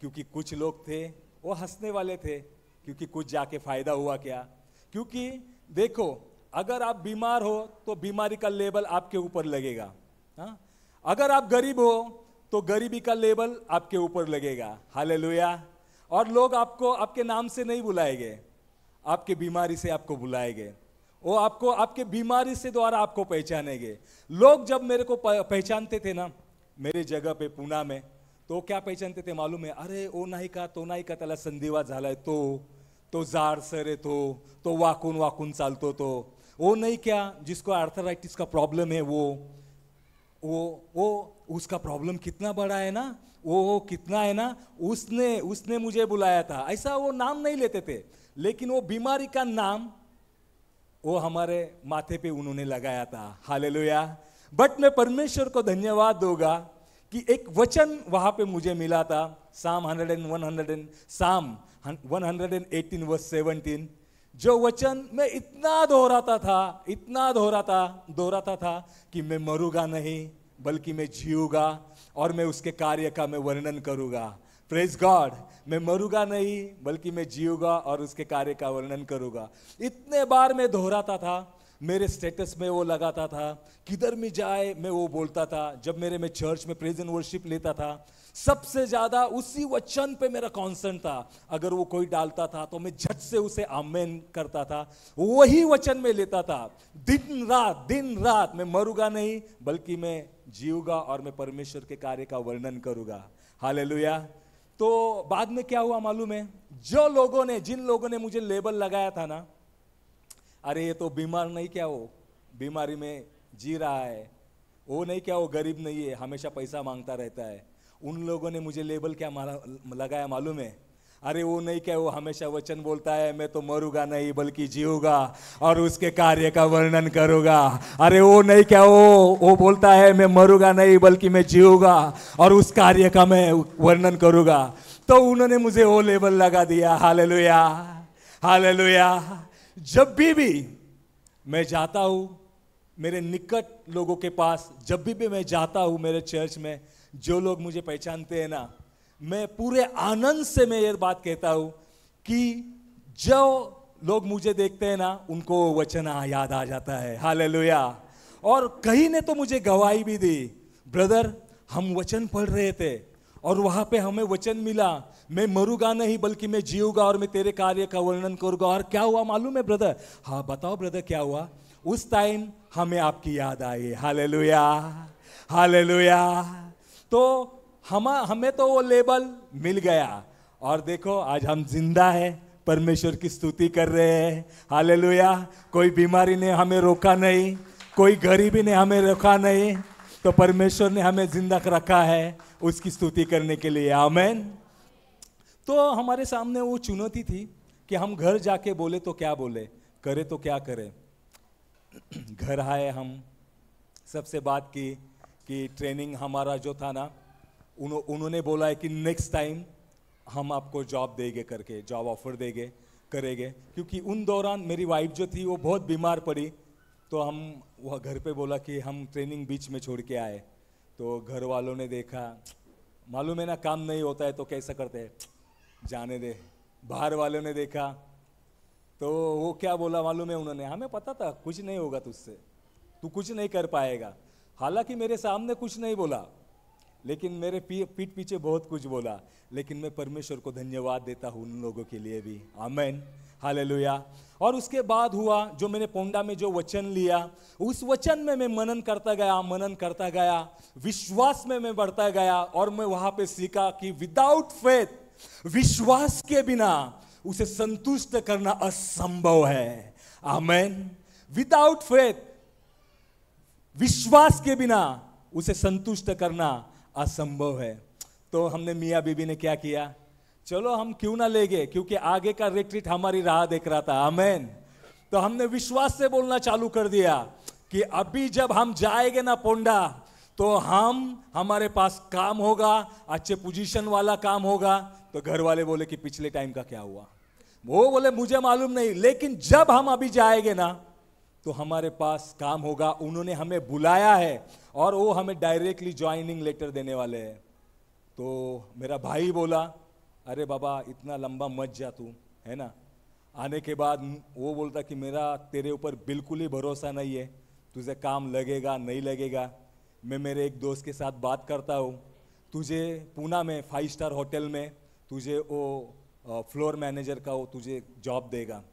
क्योंकि कुछ लोग थे वो हंसने वाले थे, क्योंकि कुछ जाके फायदा हुआ क्या। क्योंकि देखो, अगर आप बीमार हो तो बीमारी का लेबल आपके ऊपर लगेगा। हाँ? अगर आप गरीब हो तो गरीबी का लेबल आपके ऊपर लगेगा। हालेलुया। और लोग आपको आपके नाम से नहीं बुलाएंगे, आपके बीमारी से आपको बुलाएंगे। वो आपको आपके बीमारी से द्वारा आपको पहचानेंगे। लोग जब मेरे को पहचानते थे ना मेरे जगह पे पुणे में, तो क्या पहचानते थे मालूम है? अरे ओ नाही का तो नाही का, त्याला संधिवात झालाय, तो जाड सर है, तो वाकून चालतो, तो वो नहीं क्या जिसको आर्थराइटिस का प्रॉब्लम है, वो वो उसका प्रॉब्लम कितना बड़ा है ना, वो कितना है ना, उसने मुझे बुलाया था। ऐसा वो नाम नहीं लेते थे, लेकिन वो बीमारी का नाम वो हमारे माथे पे उन्होंने लगाया था। हालेलुया। बट मैं परमेश्वर को धन्यवाद दूंगा कि एक वचन वहां पे मुझे मिला था, साम 118 वर्स 17, जो वचन मैं इतना दोहराता था कि मैं मरूंगा नहीं बल्कि मैं जीऊंगा और मैं उसके कार्य का मैं वर्णन करूंगा। Praise God. मैं मरूंगा नहीं बल्कि मैं जीऊंगा और उसके कार्य का वर्णन करूंगा। इतने बार मैं दोहराता था, मेरे स्टेटस में वो लगाता था, किधर भी जाए मैं वो बोलता था। जब मैं चर्च में प्रेज एंड वर्शिप लेता था, सबसे ज्यादा उसी वचन पे मेरा कॉन्सर्न था। अगर वो कोई डालता था तो मैं झट से उसे आमेन करता था, वही वचन में लेता था। दिन रात मैं मरूंगा नहीं बल्कि मैं जीऊंगा और मैं परमेश्वर के कार्य का वर्णन करूंगा। हालेलुया। तो बाद में क्या हुआ मालूम है? जिन लोगों ने मुझे लेबल लगाया था ना, अरे ये तो बीमार नहीं, क्या वो बीमारी में जी रहा है, वो नहीं क्या वो गरीब नहीं है, हमेशा पैसा मांगता रहता है, उन लोगों ने मुझे लेबल क्या लगाया मालूम है? अरे वो नहीं क्या वो हमेशा वचन बोलता है, मैं तो मरूंगा नहीं बल्कि जीऊंगा और उसके कार्य का वर्णन करूंगा। अरे वो नहीं क्या वो बोलता है, मैं मरूंगा नहीं बल्कि मैं जीऊंगा और उस कार्य का मैं वर्णन करूंगा। तो उन्होंने मुझे वो लेबल लगा दिया। Hallelujah, hallelujah. जब भी मैं जाता हूं मेरे निकट लोगों के पास, जब भी मैं जाता हूं मेरे चर्च में, जो लोग मुझे पहचानते हैं ना, मैं पूरे आनंद से मैं ये बात कहता हूं कि जो लोग मुझे देखते हैं ना, उनको वचन याद आ जाता है। हालेलुया। और कहीं ने तो मुझे गवाही भी दी, ब्रदर हम वचन पढ़ रहे थे और वहां पे हमें वचन मिला, मैं मरूंगा नहीं बल्कि मैं जीऊंगा और मैं तेरे कार्य का वर्णन करूंगा। और क्या हुआ मालूम है ब्रदर? हाँ बताओ ब्रदर क्या हुआ? उस टाइम हमें आपकी याद आई। Hallelujah, hallelujah. तो हमें तो वो लेबल मिल गया और देखो आज हम जिंदा है, परमेश्वर की स्तुति कर रहे हैं। हालेलुया। कोई बीमारी ने हमें रोका नहीं, कोई गरीबी ने हमें रोका नहीं, तो परमेश्वर ने हमें जिंदा रखा है उसकी स्तुति करने के लिए। आमेन। तो हमारे सामने वो चुनौती थी कि हम घर जाके बोले तो क्या बोले, करे तो क्या करें। घर आए, हम सबसे बात की कि ट्रेनिंग हमारा जो था ना, उन्होंने बोला है कि नेक्स्ट टाइम हम आपको जॉब देंगे करके, जॉब ऑफर देंगे करेंगे। क्योंकि उन दौरान मेरी वाइफ जो थी वो बहुत बीमार पड़ी, तो हम वह घर पे बोला कि हम ट्रेनिंग बीच में छोड़ के आए। तो घर वालों ने देखा, मालूम है ना काम नहीं होता है तो कैसा करते हैं, जाने दे। बाहर वालों ने देखा तो वो क्या बोला मालूम है उन्होंने? हमें पता था कुछ नहीं होगा तुझसे, तू कुछ नहीं कर पाएगा। हालांकि मेरे सामने कुछ नहीं बोला, लेकिन मेरे पीठ पीछे बहुत कुछ बोला। लेकिन मैं परमेश्वर को धन्यवाद देता हूँ उन लोगों के लिए भी। आमेन, हालेलुया। और उसके बाद हुआ जो मैंने पोंडा में जो वचन लिया, उस वचन में मैं मनन करता गया, विश्वास में मैं बढ़ता गया। और मैं वहां पे सीखा कि विदाउट फेथ, विश्वास के बिना उसे संतुष्ट करना असंभव है। आमेन। विदाउट फेथ, विश्वास के बिना उसे संतुष्ट करना असंभव है। तो हमने मियाँ बीबी ने क्या किया, चलो हम क्यों ना ले गए, क्योंकि आगे का रिट्रीट हमारी राह देख रहा था। आमेन। तो हमने विश्वास से बोलना चालू कर दिया कि अभी जब हम जाएंगे ना पोंडा, तो हमारे पास काम होगा, अच्छे पोजीशन वाला काम होगा। तो घर वाले बोले कि पिछले टाइम का क्या हुआ? वो बोले मुझे मालूम नहीं, लेकिन जब हम अभी जाएंगे ना तो हमारे पास काम होगा। उन्होंने हमें बुलाया है और वो हमें डायरेक्टली ज्वाइनिंग लेटर देने वाले हैं। तो मेरा भाई बोला, अरे बाबा इतना लंबा मत जा तू, है ना। आने के बाद वो बोलता कि मेरा तेरे ऊपर बिल्कुल ही भरोसा नहीं है, तुझे काम लगेगा नहीं लगेगा। मैं मेरे एक दोस्त के साथ बात करता हूँ, तुझे पूना में 5 स्टार होटल में तुझे वो फ्लोर मैनेजर का वो तुझे जॉब देगा।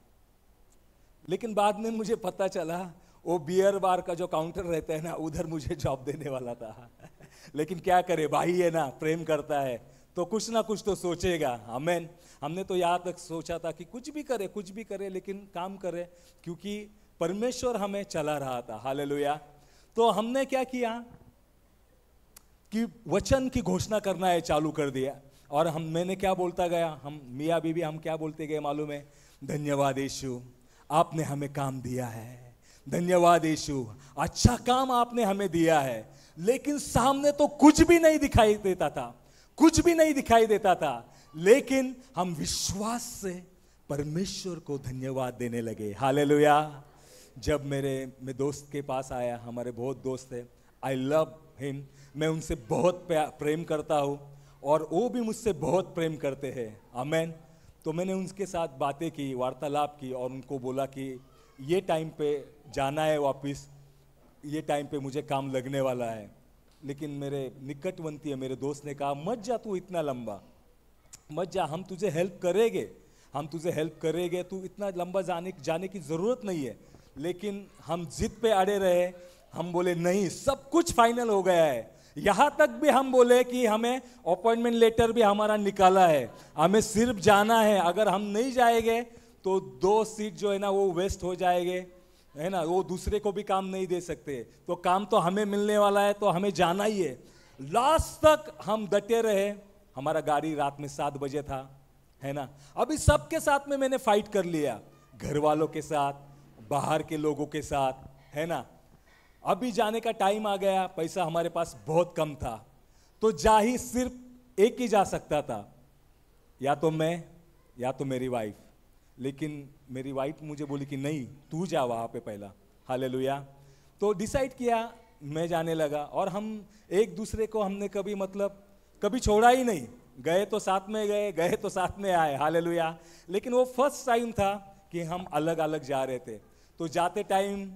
लेकिन बाद में मुझे पता चला वो बियर बार का जो काउंटर रहता है ना, उधर मुझे जॉब देने वाला था। लेकिन क्या करे, भाई है ना, प्रेम करता है तो कुछ ना कुछ तो सोचेगा। आमेन। हमने तो यहाँ तक सोचा था कि कुछ भी करे लेकिन काम करे, क्योंकि परमेश्वर हमें चला रहा था। हालेलुया। तो हमने क्या किया, कि वचन की घोषणा करना है चालू कर दिया। और मैंने क्या बोलता गया, हम मियाँ बीबी हम क्या बोलते गए मालूम है? धन्यवाद यीशु, आपने हमें काम दिया है। धन्यवाद यीशु, अच्छा काम आपने हमें दिया है। लेकिन सामने तो कुछ भी नहीं दिखाई देता था, कुछ भी नहीं दिखाई देता था, लेकिन हम विश्वास से परमेश्वर को धन्यवाद देने लगे। हालेलुया। जब मैं दोस्त के पास आया, हमारे बहुत दोस्त है, आई लव हिम, मैं उनसे बहुत प्रेम करता हूँ और वो भी मुझसे बहुत प्रेम करते हैं। आमेन। तो मैंने उनके साथ बातें की, वार्तालाप की और उनको बोला कि ये टाइम पे जाना है वापस, ये टाइम पे मुझे काम लगने वाला है। लेकिन मेरे निकटवर्ती है, मेरे दोस्त ने कहा मत जा तू इतना लंबा, मत जा, हम तुझे हेल्प करेंगे, हम तुझे हेल्प करेंगे, तू इतना लंबा जाने की ज़रूरत नहीं है। लेकिन हम जिद पे अड़े रहे, हम बोले नहीं, सब कुछ फाइनल हो गया है। यहाँ तक भी हम बोले कि हमें अपॉइंटमेंट लेटर भी हमारा निकाला है, हमें सिर्फ जाना है। अगर हम नहीं जाएंगे तो 2 सीट जो है ना वो वेस्ट हो जाएंगे, है ना, वो दूसरे को भी काम नहीं दे सकते। तो काम तो हमें मिलने वाला है, तो हमें जाना ही है। लास्ट तक हम डटे रहे। हमारा गाड़ी रात में 7 बजे था, है ना। अभी सबके साथ में मैंने फाइट कर लिया, घर वालों के साथ, बाहर के लोगों के साथ, है ना। अभी जाने का टाइम आ गया, पैसा हमारे पास बहुत कम था, तो सिर्फ एक ही जा सकता था, या तो मैं या तो मेरी वाइफ। लेकिन मेरी वाइफ मुझे बोली कि नहीं, तू जा वहाँ पे पहला। हालेलुया। तो डिसाइड किया, मैं जाने लगा। और हम एक दूसरे को हमने कभी छोड़ा ही नहीं, गए तो साथ में गए, गए तो साथ में आए। हालेलुया। लेकिन वो फर्स्ट टाइम था कि हम अलग अलग जा रहे थे। तो जाते टाइम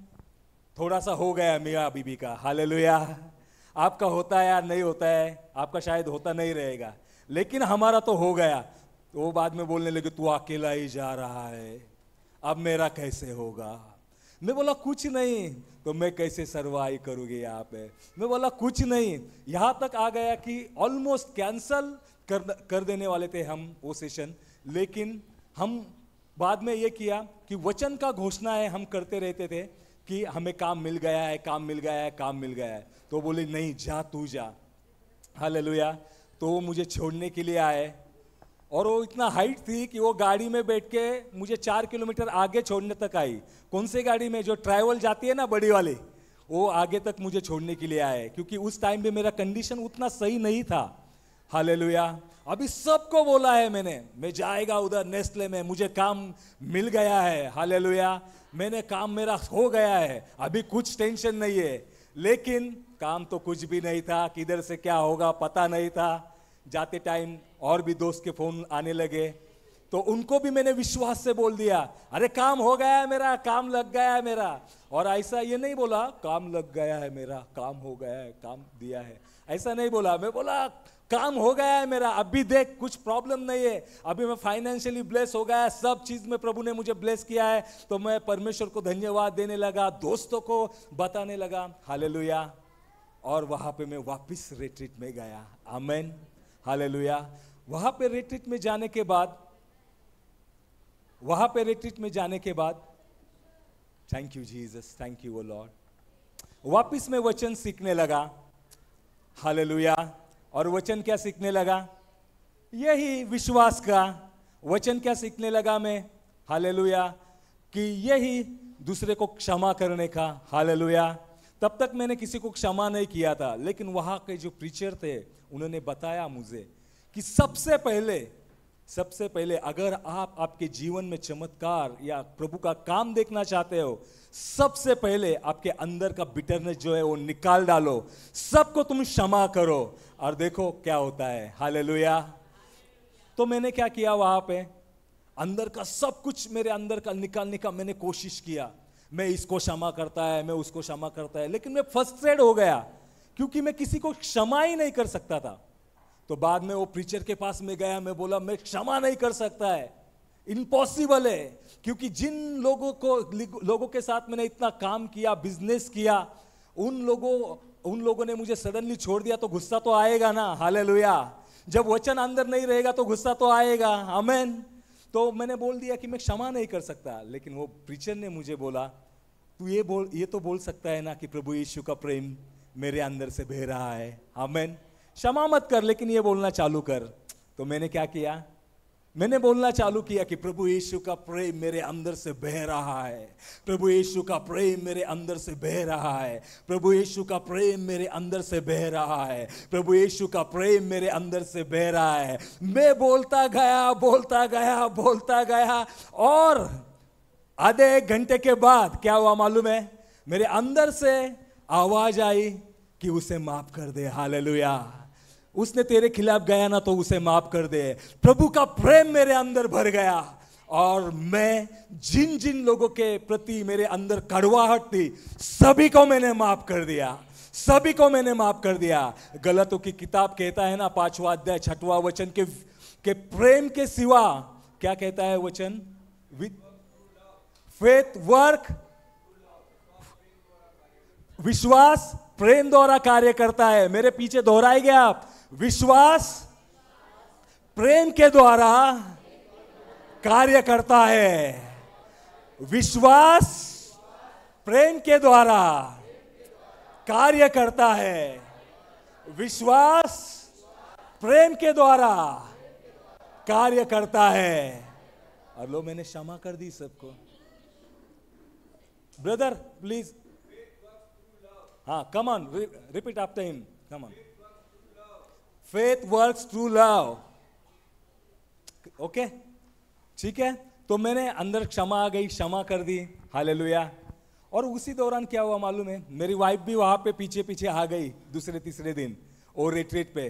थोड़ा सा हो गया मियाँ बीबी का। हालेलुया। आपका होता है या नहीं होता है, आपका शायद होता नहीं रहेगा, लेकिन हमारा तो हो गया। तो वो बाद में बोलने लगे तू अकेला ही जा रहा है, अब मेरा कैसे होगा। मैं बोला कुछ नहीं, तो मैं कैसे सरवाइव करूँगी यहाँ पे। मैं बोला कुछ नहीं। यहाँ तक आ गया कि ऑलमोस्ट कैंसल कर देने वाले थे हम वो सेशन। लेकिन हम बाद में ये किया कि वचन का घोषणा है, हम करते रहते थे कि हमें काम मिल गया है, काम मिल गया है, काम मिल गया है। तो बोले नहीं, जा तू जा। हालेलुया। तो वो मुझे छोड़ने के लिए आए, और वो इतना हाइट थी कि वो गाड़ी में बैठ के मुझे 4 किलोमीटर आगे छोड़ने तक आई। कौन सी गाड़ी में, जो ट्रैवल जाती है ना बड़ी वाली, वो आगे तक मुझे छोड़ने के लिए आए, क्योंकि उस टाइम पे मेरा कंडीशन उतना सही नहीं था। हालेलुया। अभी सबको बोला है मैंने, मैं जाएगा उधर नेस्ले में, मुझे काम मिल गया है। हालेलुया। मैंने काम मेरा हो गया है, अभी कुछ टेंशन नहीं है। लेकिन काम तो कुछ भी नहीं था, किधर से क्या होगा पता नहीं था। जाते टाइम और भी दोस्त के फोन आने लगे, तो उनको भी मैंने विश्वास से बोल दिया, अरे काम हो गया है मेरा, काम लग गया है मेरा। और ऐसा ये नहीं बोला काम लग गया है मेरा, काम हो गया है, काम दिया है, ऐसा नहीं बोला। मैं बोला काम हो गया है मेरा, अभी देख कुछ प्रॉब्लम नहीं है, अभी मैं फाइनेंशियली ब्लेस हो गया है, सब चीज में प्रभु ने मुझे ब्लेस किया है। तो मैं परमेश्वर को धन्यवाद देने लगा, दोस्तों को बताने लगा। हालेलुया। और वहां पे मैं वापस रिट्रीट में गया। आमेन। हालेलुया। वहां पे रिट्रीट में जाने के बाद thank you Jesus, thank you O Lord, वापस मैं वचन सीखने लगा। हालेलुया। और वचन क्या सीखने लगा? यही विश्वास का वचन। क्या सीखने लगा मैं? हालेलुया। कि यही दूसरे को क्षमा करने का। हालेलुया। तब तक मैंने किसी को क्षमा नहीं किया था, लेकिन वहां के जो प्रीचर थे उन्होंने बताया मुझे कि सबसे पहले अगर आप आपके जीवन में चमत्कार या प्रभु का काम देखना चाहते हो, सबसे पहले आपके अंदर का बिटरनेस जो है वो निकाल डालो, सबको तुम क्षमा करो, और देखो क्या होता है। हालेलुया। तो मैंने क्या किया, वहां पे अंदर का सब कुछ मेरे अंदर का निकालने का मैंने कोशिश किया। मैं इसको क्षमा करता है, मैं उसको क्षमा करता है, लेकिन मैं फ्रस्ट्रेट हो गया, क्योंकि मैं किसी को क्षमा ही नहीं कर सकता था। तो बाद में वो प्रीचर के पास में गया, मैं बोला मैं क्षमा नहीं कर सकता है, इम्पॉसिबल है, क्योंकि जिन लोगों के साथ मैंने इतना काम किया, बिजनेस किया, उन लोगों ने मुझे सडनली छोड़ दिया, तो गुस्सा तो आएगा ना। हालेलुया। जब वचन अंदर नहीं रहेगा तो गुस्सा तो आएगा। आमेन। तो मैंने बोल दिया कि मैं क्षमा नहीं कर सकता। लेकिन वो प्रीचर ने मुझे बोला, तू ये तो बोल सकता है ना कि प्रभु यीशु का प्रेम मेरे अंदर से बह रहा है। आमेन। क्षमा मत कर, लेकिन ये बोलना चालू कर। तो मैंने क्या किया, मैंने बोलना चालू किया कि प्रभु यीशु का प्रेम मेरे अंदर से बह रहा है, प्रभु यीशु का प्रेम मेरे अंदर से बह रहा है, प्रभु यीशु का प्रेम मेरे अंदर से बह रहा है, प्रभु यीशु का प्रेम मेरे अंदर से बह रहा है। मैं बोलता गया बोलता गया बोलता गया, और आधे एक घंटे के बाद क्या हुआ मालूम है, मेरे अंदर से आवाज आई कि उसे माफ कर दे। हालेलुया। उसने तेरे खिलाफ गया ना, तो उसे माफ कर दे। प्रभु का प्रेम मेरे अंदर भर गया, और मैं जिन जिन लोगों के प्रति मेरे अंदर कड़वाहट थी, सभी को मैंने माफ कर दिया, सभी को मैंने माफ कर दिया। गलतियों की किताब कहता है ना, 5वां अध्याय 6वां वचन के प्रेम के सिवा क्या कहता है वचन, विथ फेथ वर्क, विश्वास प्रेम द्वारा कार्य करता है। मेरे पीछे दोहराएंगे आप, विश्वास प्रेम के द्वारा कार्य करता है। विश्वास प्रेम के द्वारा कार्य करता है। विश्वास प्रेम के द्वारा कार्य करता है। और लो, मैंने क्षमा कर दी सबको। ब्रदर प्लीज, हाँ, come on, repeat after him, come on. Faith works through love. Okay, ठीक है। तो मैंने अंदर क्षमा आ गई, क्षमा कर दी। हालेलुया। और उसी दौरान क्या हुआ मालूम है, मेरी वाइफ भी वहां पे पीछे पीछे आ गई दूसरे तीसरे दिन, और रिट्रीट पे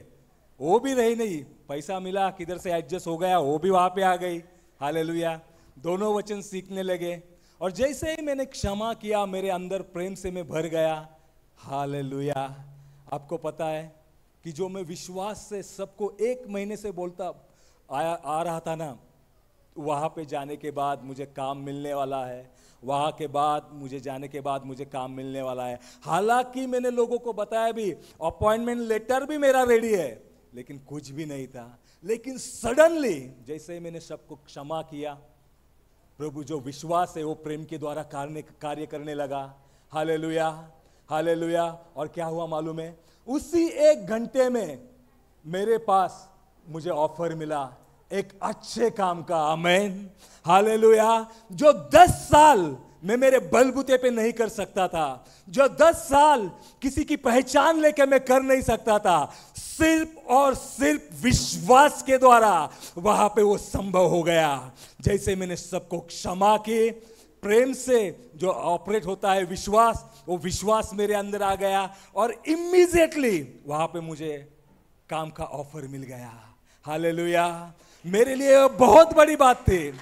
वो भी रही नहीं, पैसा मिला किधर से एडजस्ट हो गया, वो भी वहां पे आ गई। हालेलुया। दोनों वचन सीखने लगे, और जैसे ही मैंने क्षमा किया, मेरे अंदर प्रेम से मैं भर गया। हालेलुया। आपको पता है कि जो मैं विश्वास से सबको 1 महीने से बोलता आ रहा था ना, वहाँ पे जाने के बाद मुझे काम मिलने वाला है, वहाँ के बाद मुझे जाने के बाद मुझे काम मिलने वाला है। हालांकि मैंने लोगों को बताया भी, अपॉइंटमेंट लेटर भी मेरा रेडी है, लेकिन कुछ भी नहीं था। लेकिन सडनली जैसे ही मैंने सबको क्षमा किया, प्रभु जो विश्वास है वो प्रेम के द्वारा कार्य करने लगा। Hallelujah, hallelujah. और क्या हुआ मालूम है, उसी 1 घंटे में मेरे पास मुझे ऑफर मिला एक अच्छे काम का। आमेन, हालेलुया। जो 10 साल मैं मेरे बलबूते पे नहीं कर सकता था, जो 10 साल किसी की पहचान लेके मैं कर नहीं सकता था, सिर्फ और सिर्फ विश्वास के द्वारा वहां पे वो संभव हो गया। जैसे मैंने सबको क्षमा की, प्रेम से जो ऑपरेट होता है विश्वास, वो विश्वास मेरे अंदर आ गया, और इमीडिएटली वहां पे मुझे काम का ऑफर मिल गया। हालेलुया। मेरे लिए बहुत बड़ी बात थी,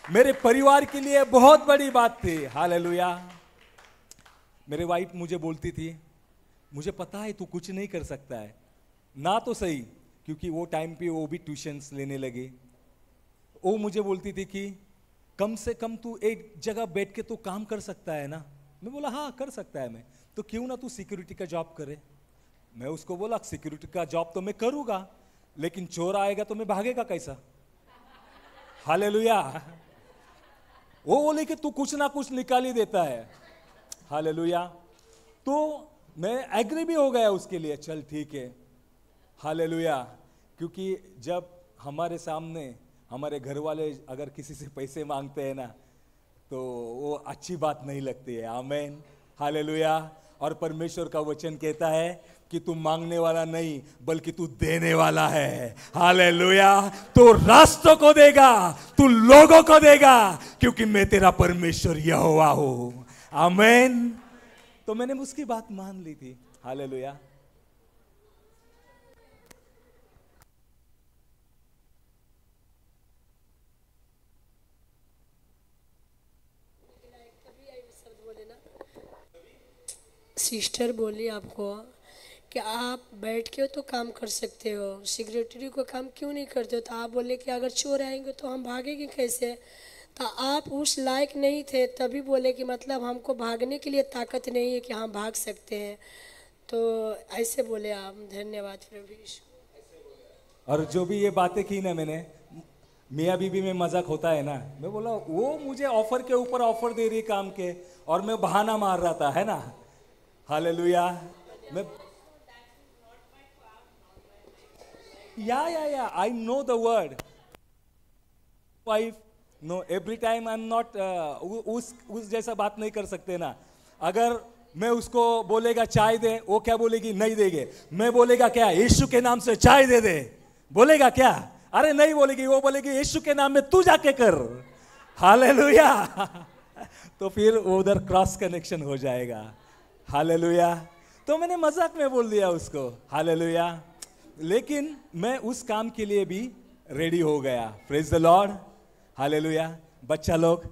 मेरे परिवार के लिए बहुत बड़ी बात थी। हालेलुया। मेरी वाइफ मुझे बोलती थी, मुझे पता है तू कुछ नहीं कर सकता है ना, तो सही, क्योंकि वो टाइम पे वो भी ट्यूशन्स लेने लगे। वो मुझे बोलती थी कि कम से कम तू एक जगह बैठ के तो काम कर सकता है ना। मैं बोला हाँ कर सकता है मैं, तो क्यों ना तू सिक्योरिटी का जॉब करे। मैं उसको बोला सिक्योरिटी का जॉब तो मैं करूंगा, लेकिन चोर आएगा तो मैं भागेगा कैसा। हालेलुया। वो बोले कि तू कुछ ना कुछ निकाल ही देता है। हालेलुया। तो मैं एग्री भी हो गया उसके लिए, चल ठीक है। हालेलुया। क्योंकि जब हमारे सामने हमारे घर वाले अगर किसी से पैसे मांगते हैं ना, तो वो अच्छी बात नहीं लगती है। आमेन, हालेलुया। और परमेश्वर का वचन कहता है कि तू मांगने वाला नहीं, बल्कि तू देने वाला है। हालेलुया। तू रास्तों को देगा, तू लोगों को देगा, क्योंकि मैं तेरा परमेश्वर यहोवा हूं। आमेन। तो मैंने उसकी बात मान ली थी। हालेलुया। सिस्टर बोली आपको कि आप बैठ के तो काम कर सकते हो, सेक्रेटरी को काम क्यों नहीं करते हो। तो आप बोले कि अगर चोर आएंगे तो हम भागेंगे कैसे। तो आप उस लायक नहीं थे, तभी बोले कि मतलब हमको भागने के लिए ताकत नहीं है कि हम भाग सकते हैं। तो ऐसे बोले आप। धन्यवाद प्रभु यीशु। और जो भी ये बातें की ना मैंने, मियाँ बीबी में मजाक होता है ना, मैं बोला वो मुझे ऑफर के ऊपर ऑफर दे रही काम के, और मैं बहाना मार रहा था, है ना। हालेलुया। मैं या I know the word wife know every time I am not उस जैसा बात नहीं कर सकते ना। अगर मैं उसको बोलेगा चाय दे, वो क्या बोलेगी? नहीं देंगे। मैं बोलेगा क्या? यीशु के नाम से चाय दे दे, बोलेगा क्या? अरे नहीं बोलेगी, वो बोलेगी यीशु के नाम में तू जाके कर। हालेलुया। तो फिर उधर क्रॉस कनेक्शन हो जाएगा। हालेलुया। तो मैंने मजाक में बोल दिया उसको, हालेलुया। लेकिन मैं उस काम के लिए भी रेडी हो गया। Praise the Lord. हालेलुया। बच्चा लोग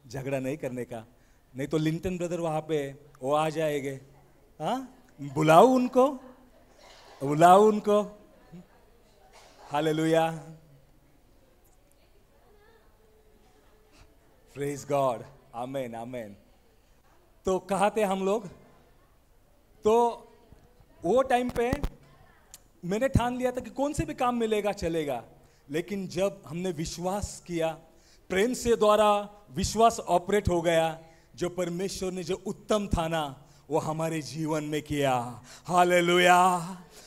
झगड़ा नहीं करने का, नहीं तो लिंटन ब्रदर वहां पे वो आ जाएंगे। हाँ, बुलाओ उनको। Hallelujah. Praise God. Amen amen. तो कहाँ थे हम लोग? तो वो टाइम पे मैंने ठान लिया था कि कौन से भी काम मिलेगा चलेगा, लेकिन जब हमने विश्वास किया, प्रेम से द्वारा विश्वास ऑपरेट हो गया, जो परमेश्वर ने जो उत्तम था ना वो हमारे जीवन में किया। Hallelujah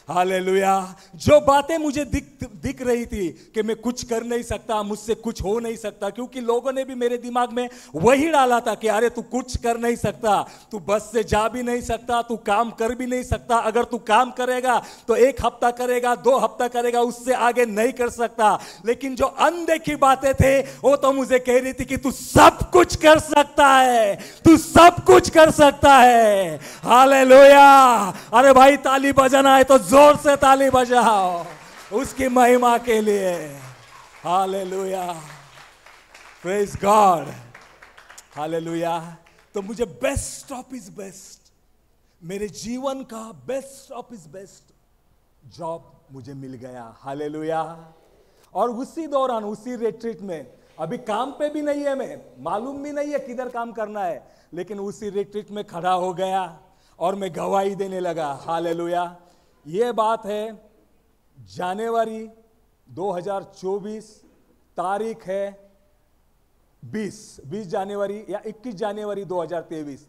hallelujah. जो बातें मुझे दिख रही थी कि मैं कुछ कर नहीं सकता, मुझसे कुछ हो नहीं सकता, क्योंकि लोगों ने भी मेरे दिमाग में वही डाला था कि अरे तू कुछ कर नहीं सकता, तू बस से जा भी नहीं सकता, तू काम कर भी नहीं सकता। अगर तू काम करेगा तो 1 हफ्ता करेगा, 2 हफ्ता करेगा, उससे आगे नहीं कर सकता। लेकिन जो अनदेखी बातें थे वो तो मुझे कह रही थी कि तू सब कुछ कर सकता है, तू सब कुछ कर सकता है। हालेलुया। अरे भाई ताली बजाना है तो जोर से ताली बजाओ उसकी महिमा के लिए। हालेलुया। Praise God. हालेलुया। तो मुझे बेस्ट ऑफ इज बेस्ट, मेरे जीवन का best of is best job मुझे मिल गया। हालेलुया। और उसी दौरान उसी रिट्रीट में, अभी काम पे भी नहीं है, मैं मालूम भी नहीं है किधर काम करना है, लेकिन उसी रिट्रीट में खड़ा हो गया और मैं गवाही देने लगा। हालेलुया। ये बात है जनवरी 2024, तारीख है 20 जनवरी या 21 जनवरी 2023।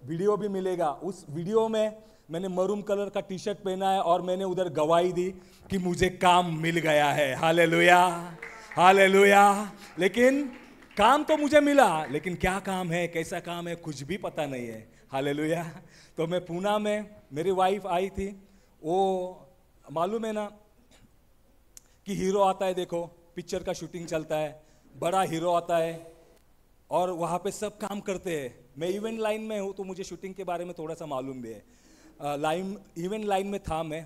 वीडियो भी मिलेगा। उस वीडियो में मैंने मरून कलर का टी शर्ट पहना है और मैंने उधर गवाही दी कि मुझे काम मिल गया है। Hallelujah hallelujah. लेकिन काम तो मुझे मिला, लेकिन क्या काम है, कैसा काम है, कुछ भी पता नहीं है। हालेलुया। तो मैं पूना में, मेरी वाइफ आई थी, वो मालूम है ना कि हीरो आता है, देखो पिक्चर का शूटिंग चलता है, बड़ा हीरो आता है और वहाँ पे सब काम करते हैं। मैं इवेंट लाइन में हूँ तो मुझे शूटिंग के बारे में थोड़ा सा मालूम भी है। इवेंट लाइन में था मैं,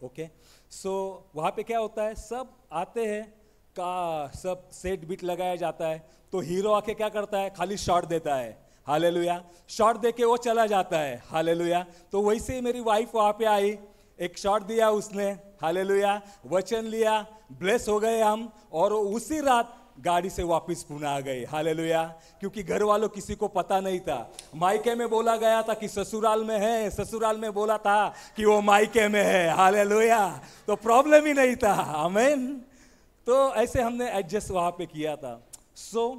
ओके। सो वहाँ पे क्या होता है, सब आते हैं का सब सेट बीट लगाया जाता है, तो हीरो आके क्या करता है, खाली शॉट देता है। हालेलुया। शॉट देके वो चला जाता है। हालेलुया। तो वैसे ही मेरी वाइफ वहाँ पे आई, एक शॉट दिया उसने। हालेलुया। वचन लिया, ब्लेस हो गए हम, और उसी रात गाड़ी से वापस पुणे आ गए। हालेलुया। क्योंकि घर वालों किसी को पता नहीं था। मायके में बोला गया था कि ससुराल में है, ससुराल में बोला था कि वो मायके में है। हालेलुया। तो प्रॉब्लम ही नहीं था। आमीन। तो ऐसे हमने एडजस्ट वहाँ पे किया था। सो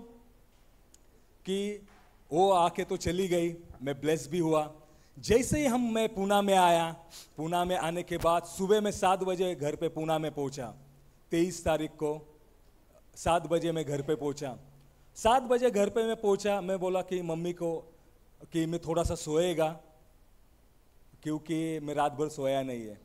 कि वो आके तो चली गई, मैं ब्लेस भी हुआ। जैसे ही मैं पुणे में आया, पुणे में आने के बाद सुबह में 7 बजे घर पे पुणे में पहुंचा। 23 तारीख को 7 बजे मैं घर पे पहुंचा। 7 बजे घर पे मैं पहुंचा, मैं बोला कि मम्मी को कि मैं थोड़ा सा सोएगा, क्योंकि मैं रात भर सोया नहीं है,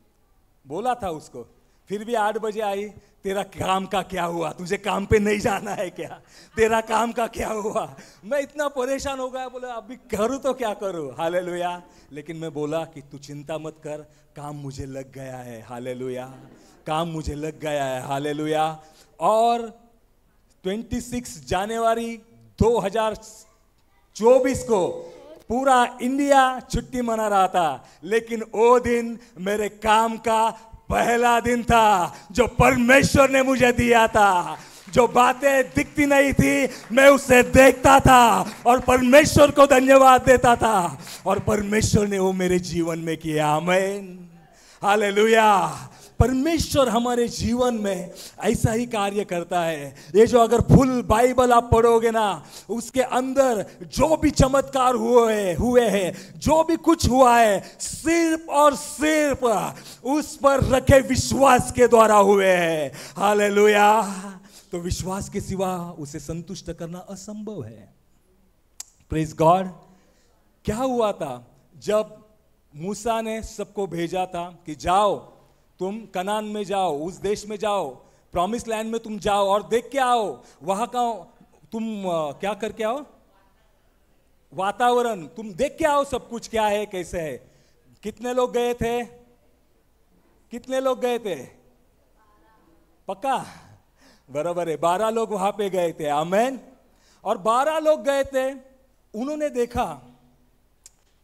बोला था उसको। फिर भी 8 बजे आई, तेरा काम का क्या हुआ, तुझे काम पे नहीं जाना है क्या, तेरा काम का क्या हुआ। मैं इतना परेशान हो गया, बोला अभी करूँ तो क्या करूँ। हालेलुया। लेकिन मैं बोला कि तू चिंता मत कर, काम मुझे लग गया है। हालेलुया। काम मुझे लग गया है। हालेलुया। और 26 जनवरी 2024 को पूरा इंडिया छुट्टी मना रहा था, लेकिन वो दिन मेरे काम का पहला दिन था जो परमेश्वर ने मुझे दिया था। जो बातें दिखती नहीं थी मैं उसे देखता था और परमेश्वर को धन्यवाद देता था, और परमेश्वर ने वो मेरे जीवन में किया। आमीन हालेलुया। परमेश्वर हमारे जीवन में ऐसा ही कार्य करता है। ये जो अगर फुल बाइबल आप पढ़ोगे ना, उसके अंदर जो भी चमत्कार हुए हैं, जो भी कुछ हुआ है, सिर्फ और सिर्फ उस पर रखे विश्वास के द्वारा हुए हैं। हालेलुया। तो विश्वास के सिवा उसे संतुष्ट करना असंभव है। Praise God. क्या हुआ था जब मूसा ने सबको भेजा था कि जाओ, तुम कनान में जाओ, उस देश में जाओ, प्रॉमिस लैंड में तुम जाओ और देख के आओ, वहां का तुम क्या करके आओ, वातावरण तुम देख के आओ, सब कुछ क्या है, कैसे है। कितने लोग गए थे? कितने लोग गए थे? पक्का? बराबर है, 12 लोग वहां पे गए थे। आमेन। और 12 लोग गए थे। उन्होंने देखा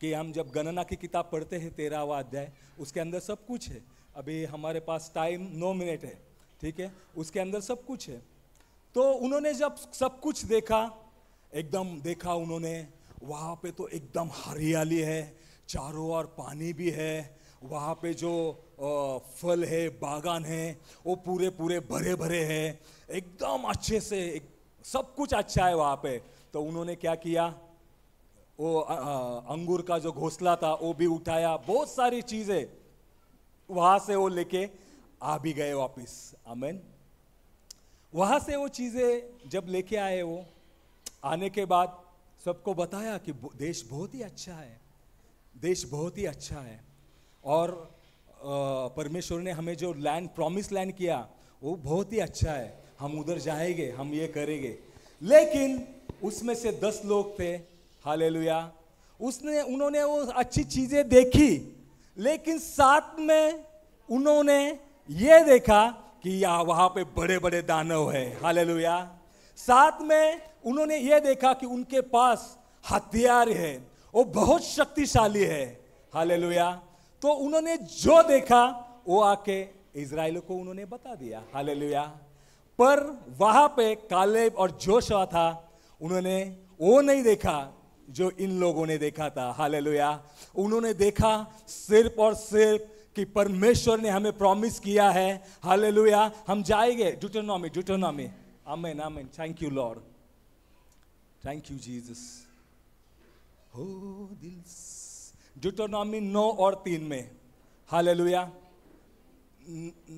कि हम जब गणना की किताब पढ़ते हैं 13वां अध्याय, उसके अंदर सब कुछ है। अभी हमारे पास टाइम 9 मिनट है, ठीक है, उसके अंदर सब कुछ है। तो उन्होंने जब सब कुछ देखा, एकदम देखा उन्होंने, वहाँ पे तो एकदम हरियाली है, चारों ओर पानी भी है, वहाँ पे जो फल है, बागान है, वो पूरे पूरे भरे भरे हैं, एकदम अच्छे से, सब कुछ अच्छा है वहाँ पे। तो उन्होंने क्या किया, वो अंगूर का जो घोंसला था वो भी उठाया, बहुत सारी चीजें वहां से वो लेके आ भी गए वापिस। आमीन। वहां से वो चीजें जब लेके आए, वो आने के बाद सबको बताया कि देश बहुत ही अच्छा है, देश बहुत ही अच्छा है, और परमेश्वर ने हमें जो लैंड, प्रॉमिस लैंड किया, वो बहुत ही अच्छा है, हम उधर जाएंगे, हम ये करेंगे। लेकिन उसमें से 10 लोग थे, हालेलुया, उन्होंने वो अच्छी चीजें देखी, लेकिन साथ में उन्होंने ये देखा कि वहां पे बड़े बड़े दानव है। हालेलुया। साथ में उन्होंने ये देखा कि उनके पास हथियार है, वो बहुत शक्तिशाली है। हालेलुया। तो उन्होंने जो देखा वो आके इजराइल को उन्होंने बता दिया। हालेलुया। पर वहां पे कालेब और जोशुआ था, उन्होंने वो नहीं देखा जो इन लोगों ने देखा था। हालेलुया। उन्होंने देखा सिर्फ और सिर्फ कि परमेश्वर ने हमें प्रॉमिस किया है, हालेलुया, हम जाएंगे। ड्यूटरनॉमी। आमीन आमीन। Thank you Lord, thank you Jesus. हो दिल। ड्यूटरनॉमी 9 और 3 में, हालेलुया,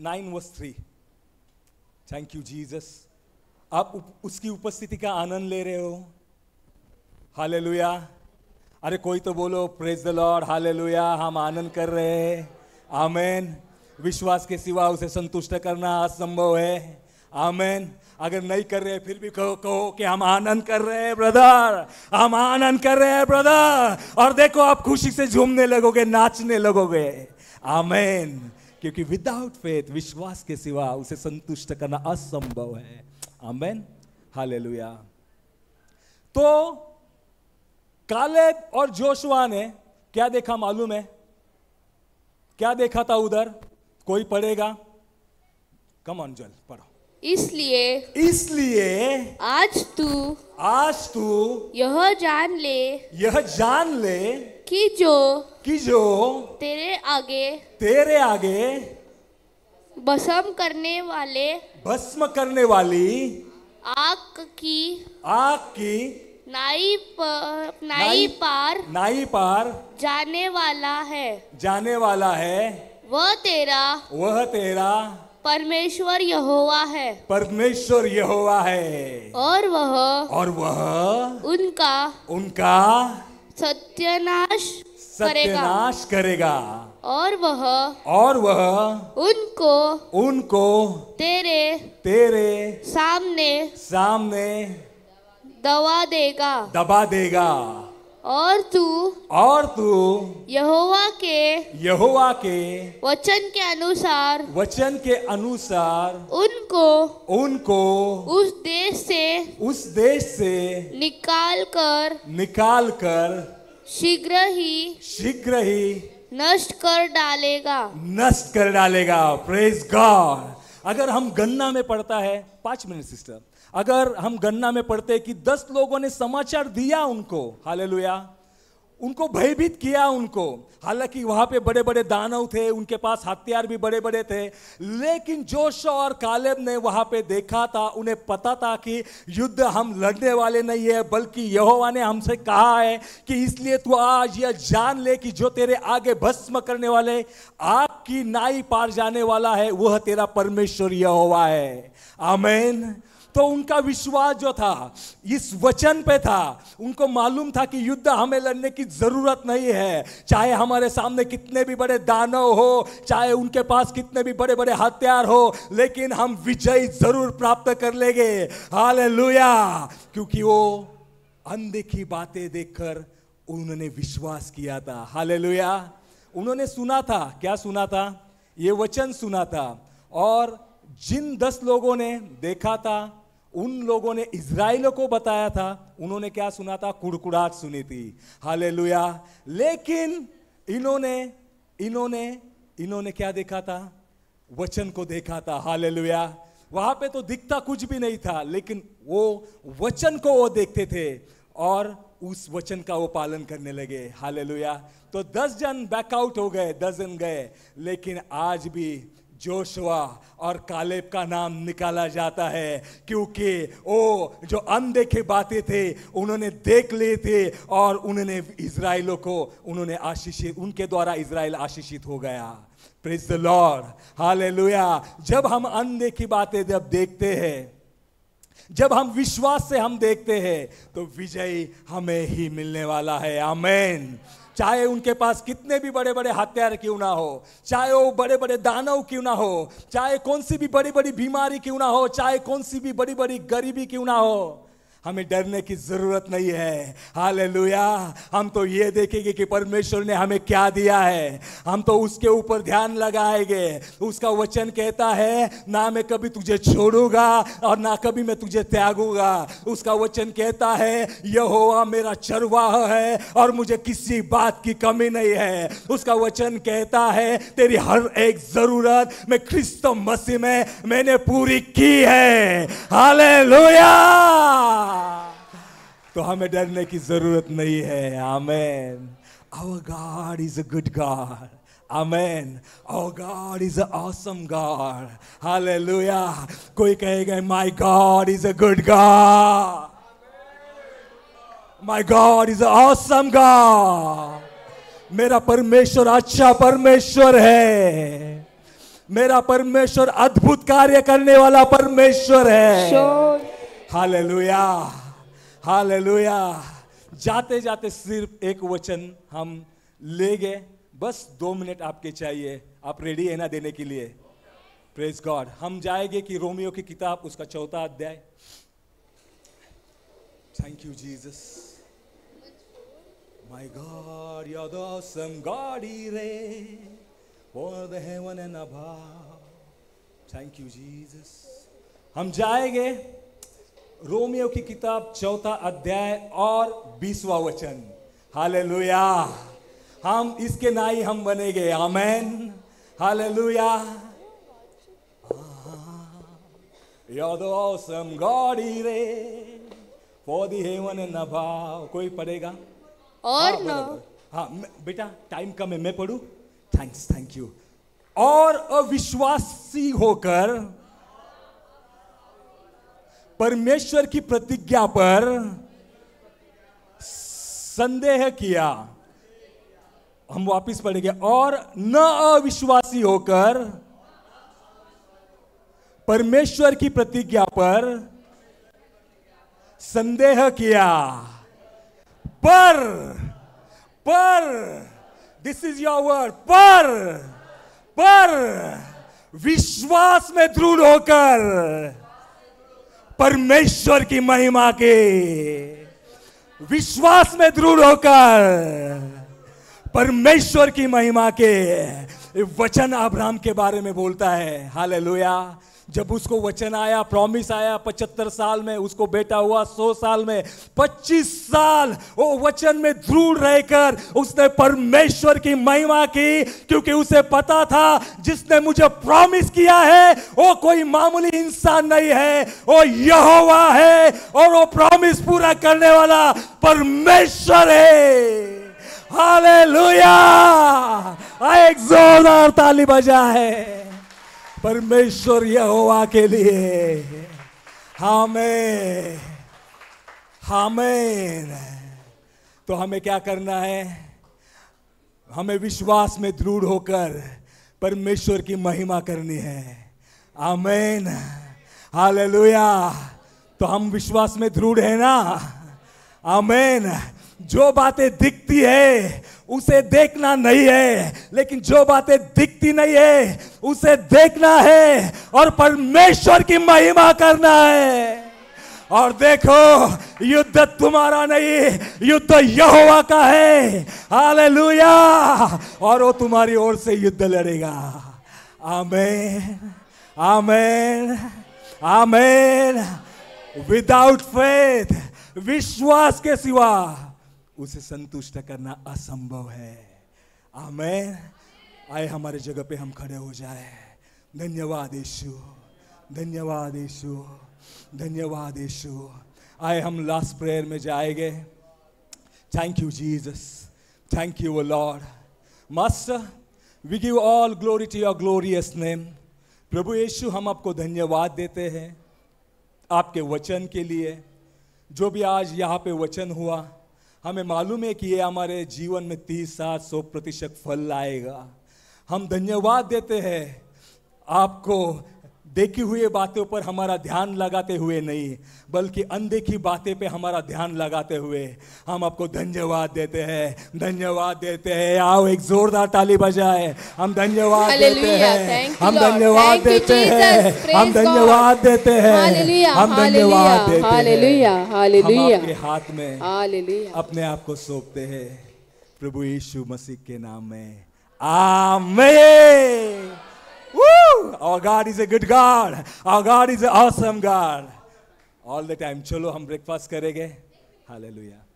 9:3। Thank you Jesus. आप उसकी उपस्थिति का आनंद ले रहे हो? हालेलुया। अरे कोई तो बोलो प्रेज द लॉर्ड, हालेलुया। हम आनंद कर रहे हैं। आमेन। विश्वास के सिवा उसे संतुष्ट करना असंभव है। आमेन। अगर नहीं कर रहे फिर भी कहो कि हम आनंद कर रहे हैं ब्रदर, हम आनंद कर रहे हैं ब्रदर। और देखो आप खुशी से झूमने लगोगे, नाचने लगोगे। आमेन। क्योंकि विदाउट फेथ, विश्वास के सिवा उसे संतुष्ट करना असंभव है। आमेन। हालेलुया। तो कालेब और जोशुआ ने क्या देखा मालूम है? क्या देखा था उधर? कोई पढ़ेगा? कम ऑन जल पढ़ो। इसलिए आज तू यह जान ले कि जो तेरे आगे भस्म करने वाली आग की नाई पार जाने वाला है, वह तेरा परमेश्वर यहोवा है, और वह उनका सत्यानाश करेगा, और वह उनको तेरे सामने दबा देगा। और तू यहोवा के वचन के अनुसार उनको उस देश से निकाल कर शीघ्र ही नष्ट कर डालेगा। Praise God. अगर हम गन्ना में पढ़ता है, 5 मिनट सिस्टर, अगर हम गन्ना में पढ़ते हैं कि 10 लोगों ने समाचार दिया उनको, हालेलुया, उनको भयभीत किया उनको। हालांकि वहां पे बड़े बड़े दानव थे, उनके पास हथियार भी बड़े बड़े थे, लेकिन जोशुआ और कालेब ने वहां पे देखा था, उन्हें पता था कि युद्ध हम लड़ने वाले नहीं है, बल्कि यहोवा ने हमसे कहा है कि इसलिए तू आज यह जान ले कि जो तेरे आगे भस्म करने वाले आग की नाई पार जाने वाला है वह तेरा परमेश्वर यहोवा है। आमीन। तो उनका विश्वास जो था इस वचन पे था, उनको मालूम था कि युद्ध हमें लड़ने की जरूरत नहीं है, चाहे हमारे सामने कितने भी बड़े दानव हो, चाहे उनके पास कितने भी बड़े बड़े हथियार हो, लेकिन हम विजय जरूर प्राप्त कर लेंगे। हालेलुया। क्योंकि वो अनदेखी बातें देखकर उन्होंने विश्वास किया था। हालेलुया। उन्होंने सुना था, क्या सुना था? ये वचन सुना था। और जिन 10 लोगों ने देखा था, उन लोगों ने इज़राइलों को बताया था, उन्होंने क्या सुना था? कुड़कुड़ाहट सुनी थी। हालेलुया। लेकिन इन्होंने क्या देखा था? वचन को देखा था। हालेलुया। वहां पे तो दिखता कुछ भी नहीं था, लेकिन वो वचन को वो देखते थे और उस वचन का वो पालन करने लगे। हालेलुया। तो 10 जन बैकआउट हो गए, 10 जन गए, लेकिन आज भी जोशुआ और कालेब का नाम निकाला जाता है, क्योंकि वो जो अनदेखे बातें थे उन्होंने देख लिए थे और उन्होंने इज़राइलों को उन्होंने आशीषित, उनके द्वारा इज़राइल आशीषित हो गया। Praise the Lord. हालेलुया। जब हम अनदेखी बातें जब देखते हैं, जब हम विश्वास से हम देखते हैं, तो विजय हमें ही मिलने वाला है। आमीन। चाहे उनके पास कितने भी बड़े बड़े हथियार क्यों ना हो, चाहे वो बड़े बड़े दानव क्यों ना हो, चाहे कौन सी भी बड़ी बड़ी बीमारी क्यों ना हो, चाहे कौन सी भी बड़ी बड़ी गरीबी क्यों ना हो, हमें डरने की जरूरत नहीं है। हालेलुया। हम तो ये देखेंगे कि परमेश्वर ने हमें क्या दिया है, हम तो उसके ऊपर ध्यान लगाएंगे। उसका वचन कहता है, ना मैं कभी तुझे छोड़ूंगा और ना कभी मैं तुझे त्यागूंगा। उसका वचन कहता है, यहोवा मेरा चरवाह है और मुझे किसी बात की कमी नहीं है। उसका वचन कहता है, तेरी हर एक जरूरत मैं क्रिस्त मसीह में मैंने पूरी की है। हालेलुया। तो हमें डरने की जरूरत नहीं है। आमेन। Our God is a good God. Amen. Our God is an awesome God. Hallelujah. कोई कहेगा, My God is a good God. My God is an awesome God. मेरा परमेश्वर अच्छा परमेश्वर है। मेरा परमेश्वर अद्भुत कार्य करने वाला परमेश्वर है। हालेलुया। हालेलुया। जाते जाते सिर्फ एक वचन हम ले गए, बस 2 मिनट आपके चाहिए। आप रेडी है ना देने के लिए? Praise God. हम जाएंगे कि रोमियो की किताब उसका 4था अध्याय। Thank you Jesus. My God you are the awesome God रे for the heaven and above. Thank you Jesus. हम जाएंगे रोमियो की किताब 4था अध्याय और 20वां वचन। हालेलुया। हम इसके नाई हम बनेंगे। आमेन। Hallelujah. You're the awesome God रे for the heaven and above। कोई पढ़ेगा? और हाँ, न हाँ बेटा टाइम कम है, मैं पढ़ू? Thanks, thank you. और अविश्वासी होकर परमेश्वर की प्रतिज्ञा पर संदेह किया। हम वापिस पढ़ेंगे। और न अविश्वासी होकर परमेश्वर की प्रतिज्ञा पर संदेह किया, पर दिस इज योर वर्ड, पर विश्वास में दृढ़ होकर परमेश्वर की महिमा के, विश्वास में दृढ़ होकर परमेश्वर की महिमा के वचन अब्राहम के बारे में बोलता है। हालेलुया। जब उसको वचन आया, प्रॉमिस आया, 75 साल में उसको बेटा हुआ, 100 साल में, 25 साल वो वचन में दृढ़ रहकर उसने परमेश्वर की महिमा की, क्योंकि उसे पता था जिसने मुझे प्रॉमिस किया है वो कोई मामूली इंसान नहीं है, वो यहोवा है और वो प्रॉमिस पूरा करने वाला परमेश्वर है। हालेलुया। एक जोरदार ताली बजाए परमेश्वर यहोवा के लिए। आमीन, आमीन। तो हमें क्या करना है? हमें विश्वास में दृढ़ होकर परमेश्वर की महिमा करनी है। आमीन, हालेलुया। तो हम विश्वास में दृढ़ है ना? आमीन। जो बातें दिखती है उसे देखना नहीं है, लेकिन जो बातें दिखती नहीं है उसे देखना है और परमेश्वर की महिमा करना है। और देखो, युद्ध तुम्हारा नहीं, युद्ध यहोवा का है। हालेलुया। और वो तुम्हारी ओर से युद्ध लड़ेगा। आमीन, आमीन, आमीन। विदाउट फेथ, विश्वास के सिवा उसे संतुष्ट करना असंभव है। आमीन। आए हमारे जगह पे हम खड़े हो जाए। धन्यवाद यीशु, धन्यवाद यीशु, धन्यवाद यीशु। आए हम लास्ट प्रेयर में जाएंगे। Thank you Jesus, thank you Lord. Master, we give all glory to your glorious name. प्रभु यीशु, हम आपको धन्यवाद देते हैं आपके वचन के लिए। जो भी आज यहाँ पे वचन हुआ, हमें मालूम है कि ये हमारे जीवन में 30, 60, 100% फल लाएगा। हम धन्यवाद देते हैं आपको, देखी हुई बातों पर हमारा ध्यान लगाते हुए नहीं, बल्कि अनदेखी बातें पे हमारा ध्यान लगाते हुए हम आपको धन्यवाद देते हैं, धन्यवाद देते हैं। आओ एक जोरदार ताली बजाए। हम धन्यवाद देते हैं, हम धन्यवाद देते हैं, हम धन्यवाद देते हैं, हम धन्यवाद देते हैं। हम आपके हाथ में अपने आप को सौंपते हैं प्रभु यीशु मसीह के नाम में। आमीन। Woo! Our God is a good God. Our God is an awesome God. All the time. चलो हम ब्रेकफास्ट करेंगे। हालेलुया।